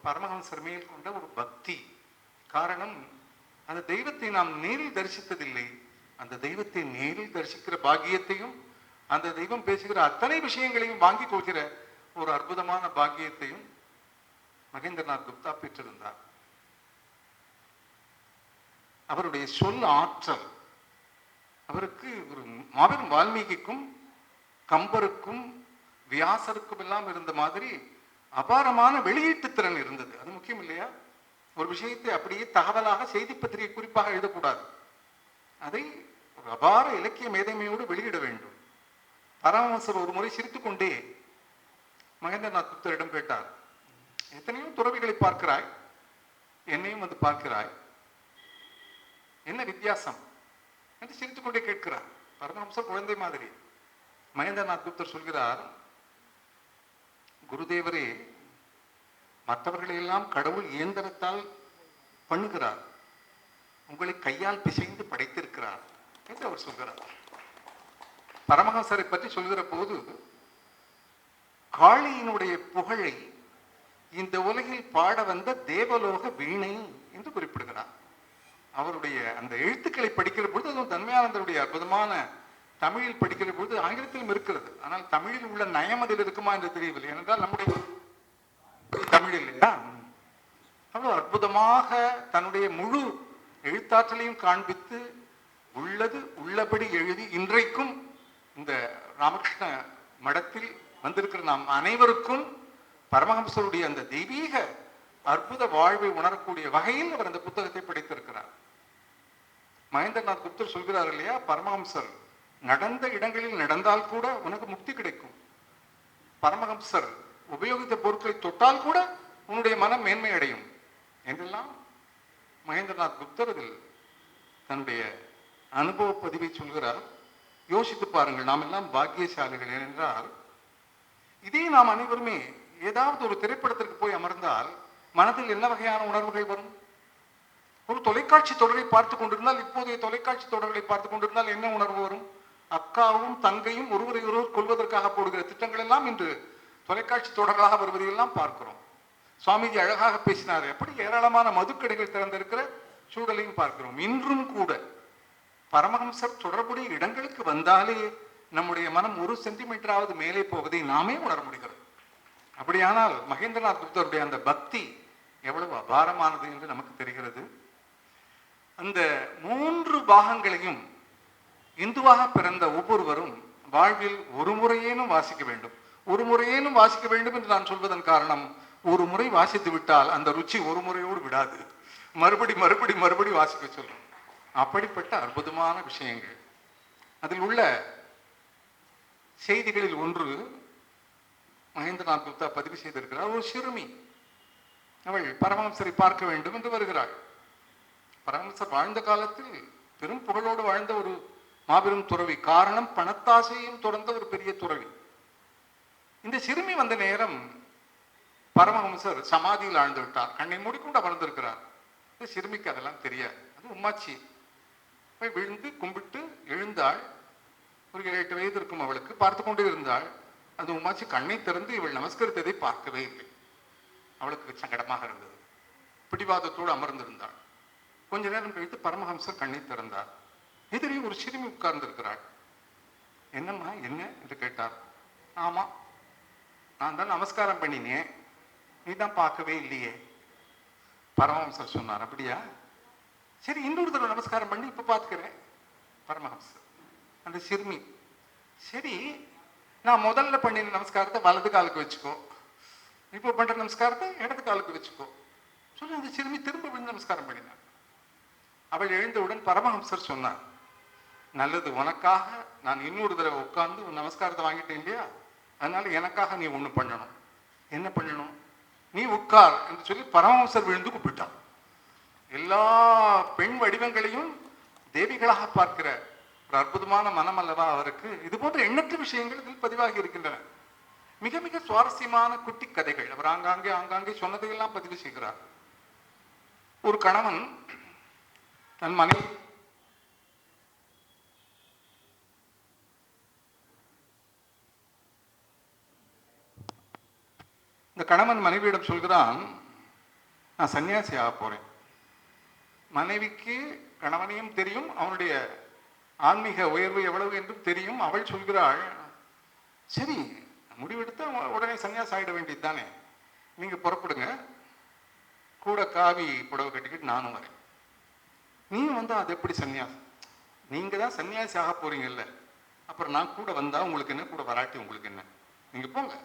பரமஹம்சர் மேல் கொண்ட ஒரு பக்தி. காரணம், அந்த தெய்வத்தை நாம் நேரில் தரிசித்ததில்லை. அந்த தெய்வத்தை நேரில் தரிசிக்கிற பாக்கியத்தையும், அந்த தெய்வம் பேசுகிற அத்தனை விஷயங்களையும் வாங்கி கொள்கிற ஒரு அற்புதமான பாக்கியத்தையும் மகேந்திரநாத் குப்தா பெற்றிருந்தார். அவருடைய சொல் ஆற்றல், அவருக்கு ஒரு மாபெரும் வால்மீகிக்கும் கம்பருக்கும் வியாசருக்கும் எல்லாம் இருந்த மாதிரி அபாரமான வெளியீட்டு திறன் இருந்தது. அது முக்கியம் இல்லையா? ஒரு விஷயத்தை அப்படியே தகவலாக செய்தி பத்திரிகை குறிப்பாக எழுதக்கூடாது. அதை ஒரு அபார இலக்கிய மேதைமையோடு வெளியிட வேண்டும். பரமஹம்சர் ஒரு முறை சிரித்துக் கொண்டே மகேந்திரநாத் குப்தரிடம் கேட்டார், எத்தனையோ துறவிகளை பார்க்கிறாய், என்னையும் வந்து பார்க்கிறாய், என்ன வித்தியாசம் என்று சிரித்துக் கொண்டே கேட்கிறார். பரமஹம்சர் குழந்தை மாதிரி. மகேந்திரநாத் குப்தர் சொல்கிறார், குருதேவரே, மற்றவர்களை எல்லாம் கடவுள் இயந்திரத்தால் பண்ணுகிறார், உங்களை கையால் பிசைந்து படைத்திருக்கிறார் என்று அவர் சொல்கிறார். பரமஹம்சரை பற்றி சொல்கிற போது, காளியினுடைய புகழை இந்த உலகில் பாட வந்த தேவலோக வீணை என்று குறிப்பிடுகிறார். அவருடைய அந்த எழுத்துக்களை படிக்கிற பொழுது, அதுவும் தன்மையானந்தருடைய அற்புதமான தமிழில் படிக்கிற பொழுது, ஆங்கிலத்திலும் இருக்கிறது, ஆனால் தமிழில் உள்ள நயம் அதில் இருக்குமா என்று தெரியவில்லை. ஏனென்றால் நம்முடைய தமிழ் இல்லையா, அவ்வளவு அற்புதமாக தன்னுடைய முழு எழுத்தாற்றலையும் காண்பித்து உள்ளது உள்ளபடி எழுதி இன்றைக்கும் இந்த ராமகிருஷ்ண மடத்தில் வந்திருக்கிற நாம் அனைவருக்கும் பரமஹம்சருடைய அந்த தெய்வீக அற்புத வாழ்வை உணரக்கூடிய வகையில் அவர் அந்த புத்தகத்தை படைத்திருக்கிறார். மகேந்திரநாத் குப்தர் சொல்கிறார் இல்லையா, பரமஹம்சர் நடந்த இடங்களில் நடந்தால் கூட உனக்கு முக்தி கிடைக்கும், பரமஹம்சர் உபயோகித்த பொருட்களை தொட்டால் கூட உன்னுடைய மனம் மேன்மை அடையும் என்றெல்லாம் மகேந்திரநாத் குப்தர் அதில் தன்னுடைய அனுபவ பதிவை சொல்கிறார். யோசித்து பாருங்கள், நாம் எல்லாம் பாக்கியசாலிகள். ஏனென்றால் இதே நாம் அனைவருமே ஏதாவது ஒரு திரைப்படத்திற்கு போய் அமர்ந்தால் மனதில் என்ன வகையான உணர்வுகள் வரும்? ஒரு தொலைக்காட்சி தொடரை பார்த்து கொண்டிருந்தால், இப்போதைய தொலைக்காட்சி தொடர்களை பார்த்து கொண்டிருந்தால் என்ன உணர்வு வரும்? அக்காவும் தங்கையும் ஒருவரை ஒருவர் கொள்வதற்காக போடுகிற திட்டங்கள் எல்லாம் இன்று தொலைக்காட்சி தொடர்களாக வருவதையெல்லாம் பார்க்கிறோம். சுவாமிஜி அழகாக பேசினார், எப்படி ஏராளமான மதுக்கடைகள் திறந்திருக்கிற சூழலையும் பார்க்கிறோம். இன்றும் கூட பரமஹம்சர் தொடர்புடைய இடங்களுக்கு வந்தாலே நம்முடைய மனம் 1 சென்டிமீட்டராவது மேலே போவதை நாமே உணர முடிகிறது. அப்படியானால் மகேந்திரநாத் குப்தருடைய அந்த பக்தி எவ்வளவு அபாரமானது என்று நமக்கு தெரிகிறது. அந்த 3 பாகங்களையும் இந்துவாக பிறந்த ஒவ்வொருவரும் வாழ்வில் ஒரு முறையேனும் வாசிக்க வேண்டும். ஒரு முறையேனும் வாசிக்க வேண்டும் என்று நான் சொல்வதன் காரணம், ஒரு முறை வாசித்து விட்டால் அந்த ருச்சி ஒரு முறையோடு விடாது, மறுபடி மறுபடி மறுபடி வாசிக்க சொல்லும். அப்படிப்பட்ட அற்புதமான விஷயங்கள் அதில் உள்ள செய்திகளில் ஒன்று மகேந்திரநாத் குப்தா பதிவு செய்திருக்கிறார். ஒரு சிறுமி, அவள் பரமஹம்சரை பார்க்க வேண்டும் என்று வருகிறாள். பரமஹம்சர் வாழ்ந்த காலத்தில் பெரும் புகழோடு வாழ்ந்த ஒரு மாபெரும் துறவி. காரணம், பணத்தாசையும் தொடர்ந்த ஒரு பெரிய துறவி. இந்த சிறுமி வந்த நேரம் பரமஹம்சர் சமாதியில் ஆழ்ந்து விட்டார். கண்ணை மூடிக்கொண்டு அமர்ந்திருக்கிறார். இந்த சிறுமிக்கு அதெல்லாம் தெரியாது. அது உம்மாச்சி. போய் விழுந்து கும்பிட்டு எழுந்தாள். ஒரு 7-8 வயது இருக்கும் அவளுக்கு. பார்த்து கொண்டே இருந்தாள். அது உம்மாச்சி கண்ணை திறந்து இவள் நமஸ்கரித்ததை பார்க்கவே இல்லை. அவளுக்கு சங்கடமாக இருந்தது. பிடிவாதத்தோடு அமர்ந்திருந்தாள். கொஞ்ச நேரம் கழித்து பரமஹம்சர் கண்ணை திறந்தார். எதிரே ஒரு சிறுமி உட்கார்ந்து இருக்கிறாள். என்னம்மா என்ன என்று கேட்டார். ஆமா, நான் தான் நமஸ்காரம் பண்ணினேன், நீ தான் பார்க்கவே இல்லையே. பரமஹம்சர் சொன்னார், அப்படியா, சரி இன்னொரு தடவை நமஸ்காரம் பண்ணி இப்ப பார்த்துக்கிறேன். பரமஹம்சர். அந்த சிறுமி, சரி நான் முதல்ல பண்ணின நமஸ்காரத்தை வலது காலுக்கு வச்சுக்கோ, இப்போ பண்ற நமஸ்காரத்தை இடது காலுக்கு வச்சுக்கோ சொல்லி அந்த சிறுமி திரும்ப விழுந்து நமஸ்காரம் பண்ணினார். அவள் எழுந்தவுடன் பரமஹம்சர் சொன்னார், நல்லது, உனக்காக நான் இன்னொரு தடவை உட்கார்ந்து நமஸ்காரத்தை வாங்கிட்டேன் இல்லையா, அதனால எனக்காக நீ ஒண்ணு பண்ணணும். என்ன பண்ணணும்? நீ உட்கார் என்று சொல்லி பரமஹம்சர் விழுந்து கூப்பிட்டான். எல்லா பெண் வடிவங்களையும் தேவிகளாக பார்க்கிற ஒரு அற்புதமான மனம் அல்லவா அவருக்கு. இது போன்ற எண்ணற்ற விஷயங்கள் இதில் பதிவாகி இருக்கின்றன. மிக மிக சுவாரஸ்யமான குட்டி கதைகள் அவர் ஆங்காங்கே சொன்னதையெல்லாம் பதிவு செய்கிறார். ஒரு கணவன் தன் மனைவி இந்த கணவன் மனைவியிடம் சொல்கிறான், நான் சன்னியாசி ஆக போறேன். மனைவிக்கு கணவனையும் தெரியும், அவனுடைய ஆன்மீக உயர்வு எவ்வளவு என்றும் தெரியும். அவள் சொல்கிறாள், சரி முடிவெடுத்து உடனே சன்னியாசி ஆகிட வேண்டியது தானே, நீங்க புறப்படுங்க, கூட காவி புடவை கட்டிக்கிட்டு நானும் வரேன். நீ வந்தா அது எப்படி சன்னியாசி? நீங்க தான் சன்னியாசி ஆக போறீங்கல்ல, அப்புறம் நான் கூட வந்தா உங்களுக்கு என்ன, கூட வராட்டி உங்களுக்கு என்ன, நீங்க போங்க.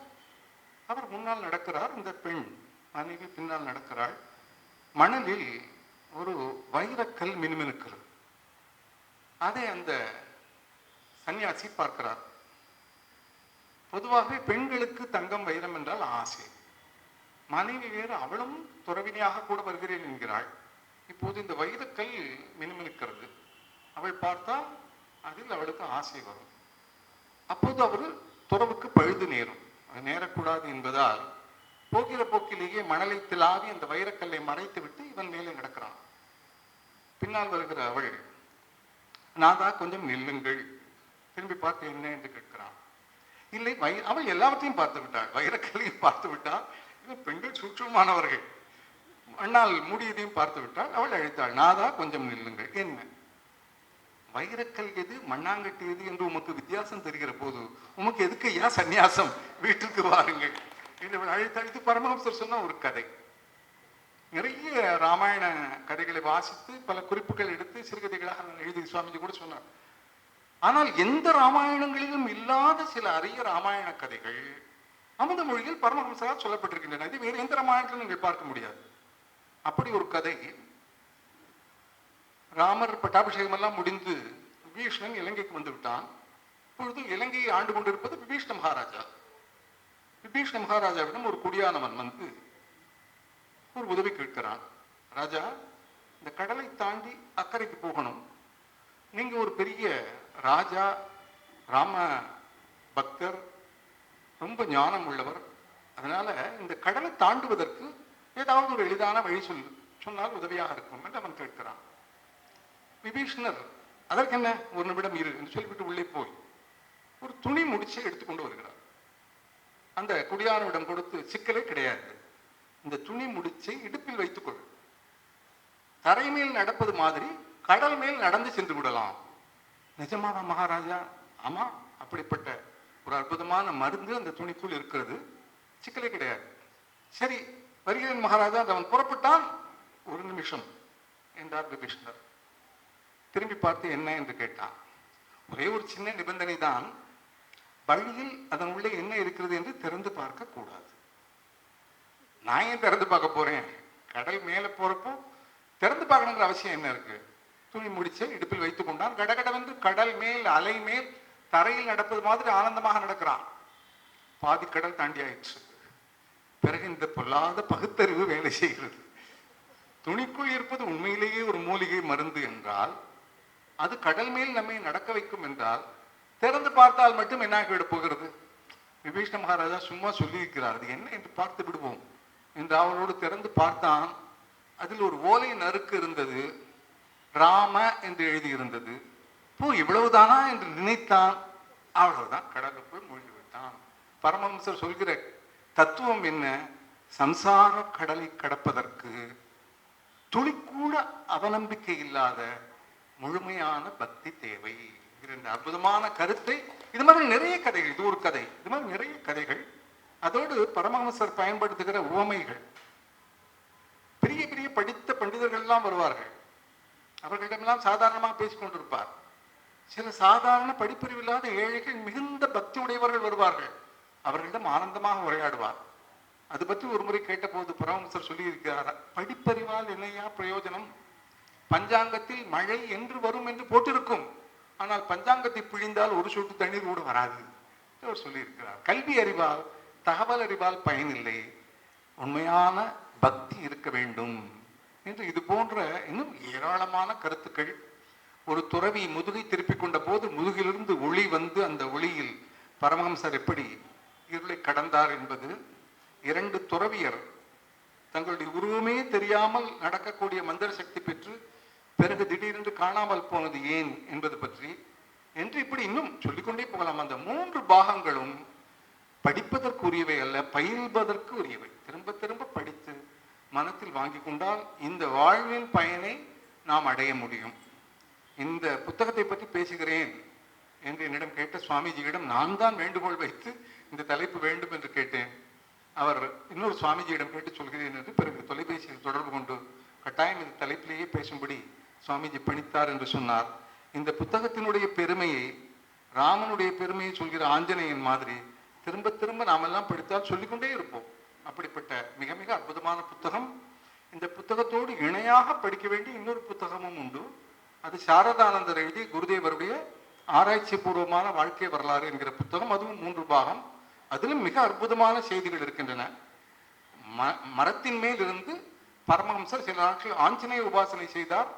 அவர் முன்னால் நடக்கிறார், இந்த பெண் மனைவி பின்னால் நடக்கிறாள். மணலில் ஒரு வைரக்கல் மினுமினுக்கிறது. அதை அந்த சன்னியாசி பார்க்கிறார். பொதுவாகவே பெண்களுக்கு தங்கம் வைரம் என்றால் ஆசை. மனைவி வேறு, அவளும் துறவினியாக கூட வருகிறேன் என்கிறாள். இப்போது இந்த வைரக்கல் மினுமினுக்கிறது. அவள் பார்த்தால் அதில் அவளுக்கு ஆசை வரும். அப்போது அவர் துறவுக்கு பழுது நேரும். அது நேரக்கூடாது என்பதால் போகிற போக்கிலேயே மணலை திலாவி அந்த வைரக்கல்லை மறைத்து விட்டு இவன் மேலே நடக்கிறான். பின்னால் வருகிற அவள், நாதா கொஞ்சம் நில்லுங்கள், திரும்பி பார்த்து என்ன என்று கேட்கிறான். இல்லை, அவள் எல்லாவற்றையும் பார்த்து விட்டாள், வைரக்கல்லையும் பார்த்து விட்டாள். இவன் பெண்கள் சூட்சமானவர்கள், மண்ணால் மூடியதையும் பார்த்து விட்டாள். அவள் அழைத்தாள், நாதா கொஞ்சம் நில்லுங்கள். என்ன வைரக்கல் எது மண்ணாங்கட்டி எது என்று உமக்கு வித்தியாசம் தெரிகிற போது உமக்கு எதுக்கு ஏன் சந்நியாசம், வீட்டுக்கு வாருங்கள் என்று அழைத்தாள். இது பரமஹம்சர் சொன்ன ஒரு கதை. நிறைய ராமாயண கதைகளை வாசித்து பல குறிப்புகள் எடுத்து சிறுகதைகளாக எழுதி சுவாமிஜி கூட சொன்னார். ஆனால் எந்த ராமாயணங்களிலும் இல்லாத சில அரிய ராமாயண கதைகள் அமுத மொழியில் பரமஹம்சரால் சொல்லப்பட்டிருக்கின்றன. இது வேறு எந்த ராமாயணத்திலும் நீங்கள் பார்க்க முடியாது. அப்படி ஒரு கதை. ராமர் பட்டாபிஷேகம் எல்லாம் முடிந்து விபீஷணன் இலங்கைக்கு வந்து விட்டான். இப்பொழுது இலங்கையை ஆண்டு கொண்டிருப்பது விபீஷ்ண மகாராஜா. விபீஷ்ண மகாராஜாவிடம் ஒரு குடியானவன் வந்து ஒரு உதவி கேட்கிறான். ராஜா, இந்த கடலை தாண்டி அக்கறைக்கு போகணும், நீங்க ஒரு பெரிய ராஜா, ராம பக்தர், ரொம்ப ஞானம் உள்ளவர், அதனால இந்த கடலை தாண்டுவதற்கு ஏதாவது ஒரு எளிதான வழி சொன்னால் உதவியாக இருக்கும் என்று அவன் கேட்கிறான். விபீஷணர், அதற்கென்ன, ஒரு நிமிடம் இரு என்று சொல்லிவிட்டு உள்ளே போய் ஒரு துணி முடிச்சை எடுத்துக்கொண்டு வருகிறார். அந்த குடியானவிடம் கொடுத்து, சிக்கலே கிடையாது, இந்த துணி முடிச்சை இடுப்பில் வைத்துக்கொள், தரை மேல் நடப்பது மாதிரி கடல் மேல் நடந்து சென்று விடலாம். நிஜமாவா மகாராஜா? ஆமா, அப்படிப்பட்ட ஒரு அற்புதமான மருந்து அந்த துணிக்குள் இருக்கிறது, சிக்கலே கிடையாது. சரி வருகிறேன் மகாராஜா. அவன் புறப்பட்டான். ஒரு நிமிஷம் என்றார் விபீஷணர். திரும்பி பார்த்து என்ன என்று கேட்டான். ஒரே ஒரு சின்ன நிபந்தனை தான், வழியில் அதன் உள்ளே என்ன இருக்கிறது என்று திறந்து பார்க்க கூடாது. நான் ஏன் திறந்து பார்க்க போறேன்? கடல் மேல போறப்போ திறந்து பார்க்கணுங்கிற அவசியம் என்ன இருக்கு? துணி முடிச்சு இடுப்பில் வைத்துக் கொண்டான். கடகடவென்று கடல் மேல் அலை மேல் தரையில் நடப்பது மாதிரி ஆனந்தமாக நடக்கிறான். பாதி கடல் தாண்டி ஆயிடுச்சு. பிறகு இந்த பொல்லாத பகுத்தறிவு வேலை செய்கிறது. துணிக்குள் இருப்பது உண்மையிலேயே ஒரு மூலிகை மருந்து என்றால், அது கடல் மேல் நம்மை நடக்க வைக்கும் என்றால், திறந்து பார்த்தால் மட்டும் என்ன ஆகிவிட போகிறது? விபீஷ்ண மகாராஜா சும்மா சொல்லியிருக்கிறார், அது என்ன என்று பார்த்து விடுவோம் என்று அவரோடு திறந்து பார்த்தான். அதில் ஒரு ஓலை நறுக்கு இருந்தது, ராம என்று எழுதியிருந்தது. இவ்வளவுதானா என்று நினைத்தான். அவ்வளவுதான், கடலுக்குள் மூழ்கிவிட்டான். பரமஹம்சர் சொல்கிற தத்துவம் என்ன? சம்சார கடலை கடப்பதற்கு துளிக்கூட அவநம்பிக்கை இல்லாத முழுமையான பக்தி தேவை. இந்த அற்புதமான கருத்தை, இது மாதிரி நிறைய கதைகள், இது ஒரு கதை, இது மாதிரி நிறைய கதைகள். அதோடு பரமஹம்சர் பயன்படுத்துகிற உவமைகள். பெரிய பெரிய படித்த பண்டிதர்கள் எல்லாம் வருவார்கள். அவர்களிடமெல்லாம் சாதாரணமாக பேசிக்கொண்டிருப்பார். சில சாதாரண படிப்பறிவு இல்லாத ஏழைகள், மிகுந்த பக்தி உடையவர்கள் வருவார்கள். அவர்களிடம் ஆனந்தமாக உரையாடுவார். அது பற்றி ஒரு முறை கேட்டபோது பரமஹம்சர் சொல்லி இருக்கிறார், படிப்பறிவால் என்னையா பிரயோஜனம்? பஞ்சாங்கத்தில் மழை என்று வரும் என்று போட்டிருக்கும், ஆனால் பஞ்சாங்கத்தை பிழிந்தால் ஒரு சொட்டு தண்ணீர் கூட வராது அவர் சொல்லியிருக்கிறார். கல்வி அறிவால், தகவல் அறிவால் பயனில்லை, உண்மையான பக்தி இருக்க வேண்டும் என்று இது போன்ற இன்னும் ஏராளமான கருத்துக்கள் ஒரு துறவி முதுகை திருப்பிக் கொண்ட போது முதுகிலிருந்து ஒளி வந்து அந்த ஒளியில் பரமஹம்சர் எப்படி இருளை கடந்தார் என்பது, 2 துறவியர் தங்களுடைய உருவமே தெரியாமல் நடக்கக்கூடிய மந்திர சக்தி பெற்று பிறகு திடீரென்று காணாமல் போனது ஏன் என்பது பற்றி என்று இப்படி இன்னும் சொல்லிக்கொண்டே போகலாம். அந்த 3 பாகங்களும் படிப்பதற்குரியவை அல்ல, பயில்வதற்கு உரியவை. திரும்ப திரும்ப படித்து மனத்தில் வாங்கி கொண்டால் இந்த வாழ்வின் பயனை நாம் அடைய முடியும். இந்த புத்தகத்தை பற்றி பேசுகிறேன் என்று என்னிடம் கேட்ட சுவாமிஜியிடம் நான் தான் வேண்டுகோள் வைத்து இந்த தலைப்பு வேண்டும் என்று கேட்டேன். அவர் இன்னொரு சுவாமிஜியிடம் கேட்டு சொல்கிறேன் என்று பிறகு தொலைபேசியில் தொடர்பு கொண்டு கட்டாயம் இந்த தலைப்பிலேயே பேசும்படி சுவாமிஜி பணித்தார் என்று சொன்னார். இந்த புத்தகத்தினுடைய பெருமையை, ராமனுடைய பெருமையை சொல்கிற ஆஞ்சநேயன் மாதிரி திரும்ப திரும்ப நாமெல்லாம் படித்தால் சொல்லிக்கொண்டே இருப்போம். அப்படிப்பட்ட மிக மிக அற்புதமான புத்தகம். இந்த புத்தகத்தோடு இணையாக படிக்க வேண்டிய இன்னொரு புத்தகமும் உண்டு. அது சாரதானந்தர் எழுதி குருதேவருடைய ஆராய்ச்சி பூர்வமான வாழ்க்கை வரலாறு என்கிற புத்தகம். அதுவும் 3 பாகம். அதிலும் மிக அற்புதமான செய்திகள் இருக்கின்றன. மரத்தின் மேல் இருந்து பரமஹம்சர் சில நாட்கள் ஆஞ்சநேய உபாசனை செய்தார்.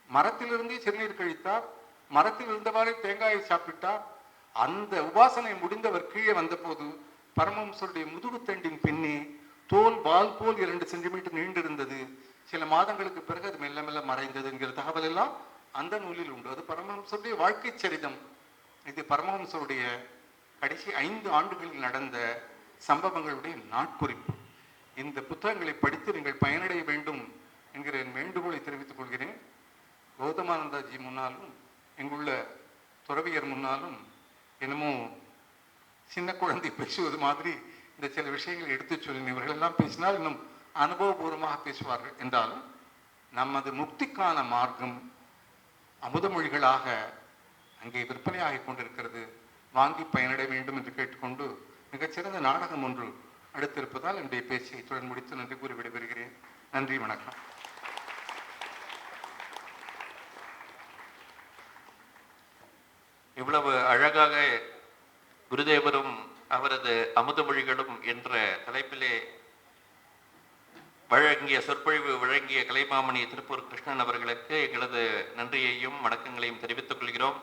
மரத்திலிருந்தே சிறுநீர் கழித்தார். மரத்தில் இருந்தவாறே தேங்காயை சாப்பிட்டார். அந்த உபாசனை முடிந்தவர் கீழே வந்தபோது பரமஹம்சருடைய முதுகுத்தண்டின் பின்னே தோல் வால் போல் 2 சென்டிமீட்டர் நீண்டிருந்தது. சில மாதங்களுக்கு பிறகு அது மெல்ல மெல்ல மறைந்தது என்கிற தகவல் எல்லாம் அந்த நூலில் உண்டு. அது பரமஹம்சருடைய வாழ்க்கை சரிதம். இது பரமஹம்சருடைய கடைசி 5 ஆண்டுகளில் நடந்த சம்பவங்களுடைய நாட்குறிப்பு. இந்த புத்தகங்களை படித்து நீங்கள் பயனடைய வேண்டும் என்கிற என் வேண்டுகோளை தெரிவித்துக் கொள்கிறேன். கௌதமானந்தாஜி முன்னாலும் எங்குள்ள துறவியர் முன்னாலும் என்னமோ சின்ன குழந்தை பேசுவது மாதிரி இந்த சில விஷயங்களை எடுத்து சொல்லி இவர்கள் எல்லாம் பேசினால் இன்னும் அனுபவபூர்வமாக பேசுவார்கள். என்றாலும் நமது முக்திக்கான மார்க்கம் அமுதமொழிகளாக அங்கே விற்பனையாகி கொண்டிருக்கிறது. வாங்கி பயனடைய வேண்டும் என்று கேட்டுக்கொண்டு மிகச்சிறந்த நாடகம் ஒன்று அடுத்திருப்பதால் என்னுடைய பேச்சை இத்துடன் முடித்து நன்றி கூறி விடைபெறுகிறேன். நன்றி, வணக்கம். இவ்வளவு அழகாக குருதேவரும் அவரது அமுதமொழிகளும் என்ற தலைப்பிலே வழங்கிய சொற்பொழிவு வழங்கிய கலைமாமணி திருப்பூர் கிருஷ்ணன் அவர்களுக்கு எங்களது நன்றியையும் வணக்கங்களையும் தெரிவித்துக் கொள்கிறோம்.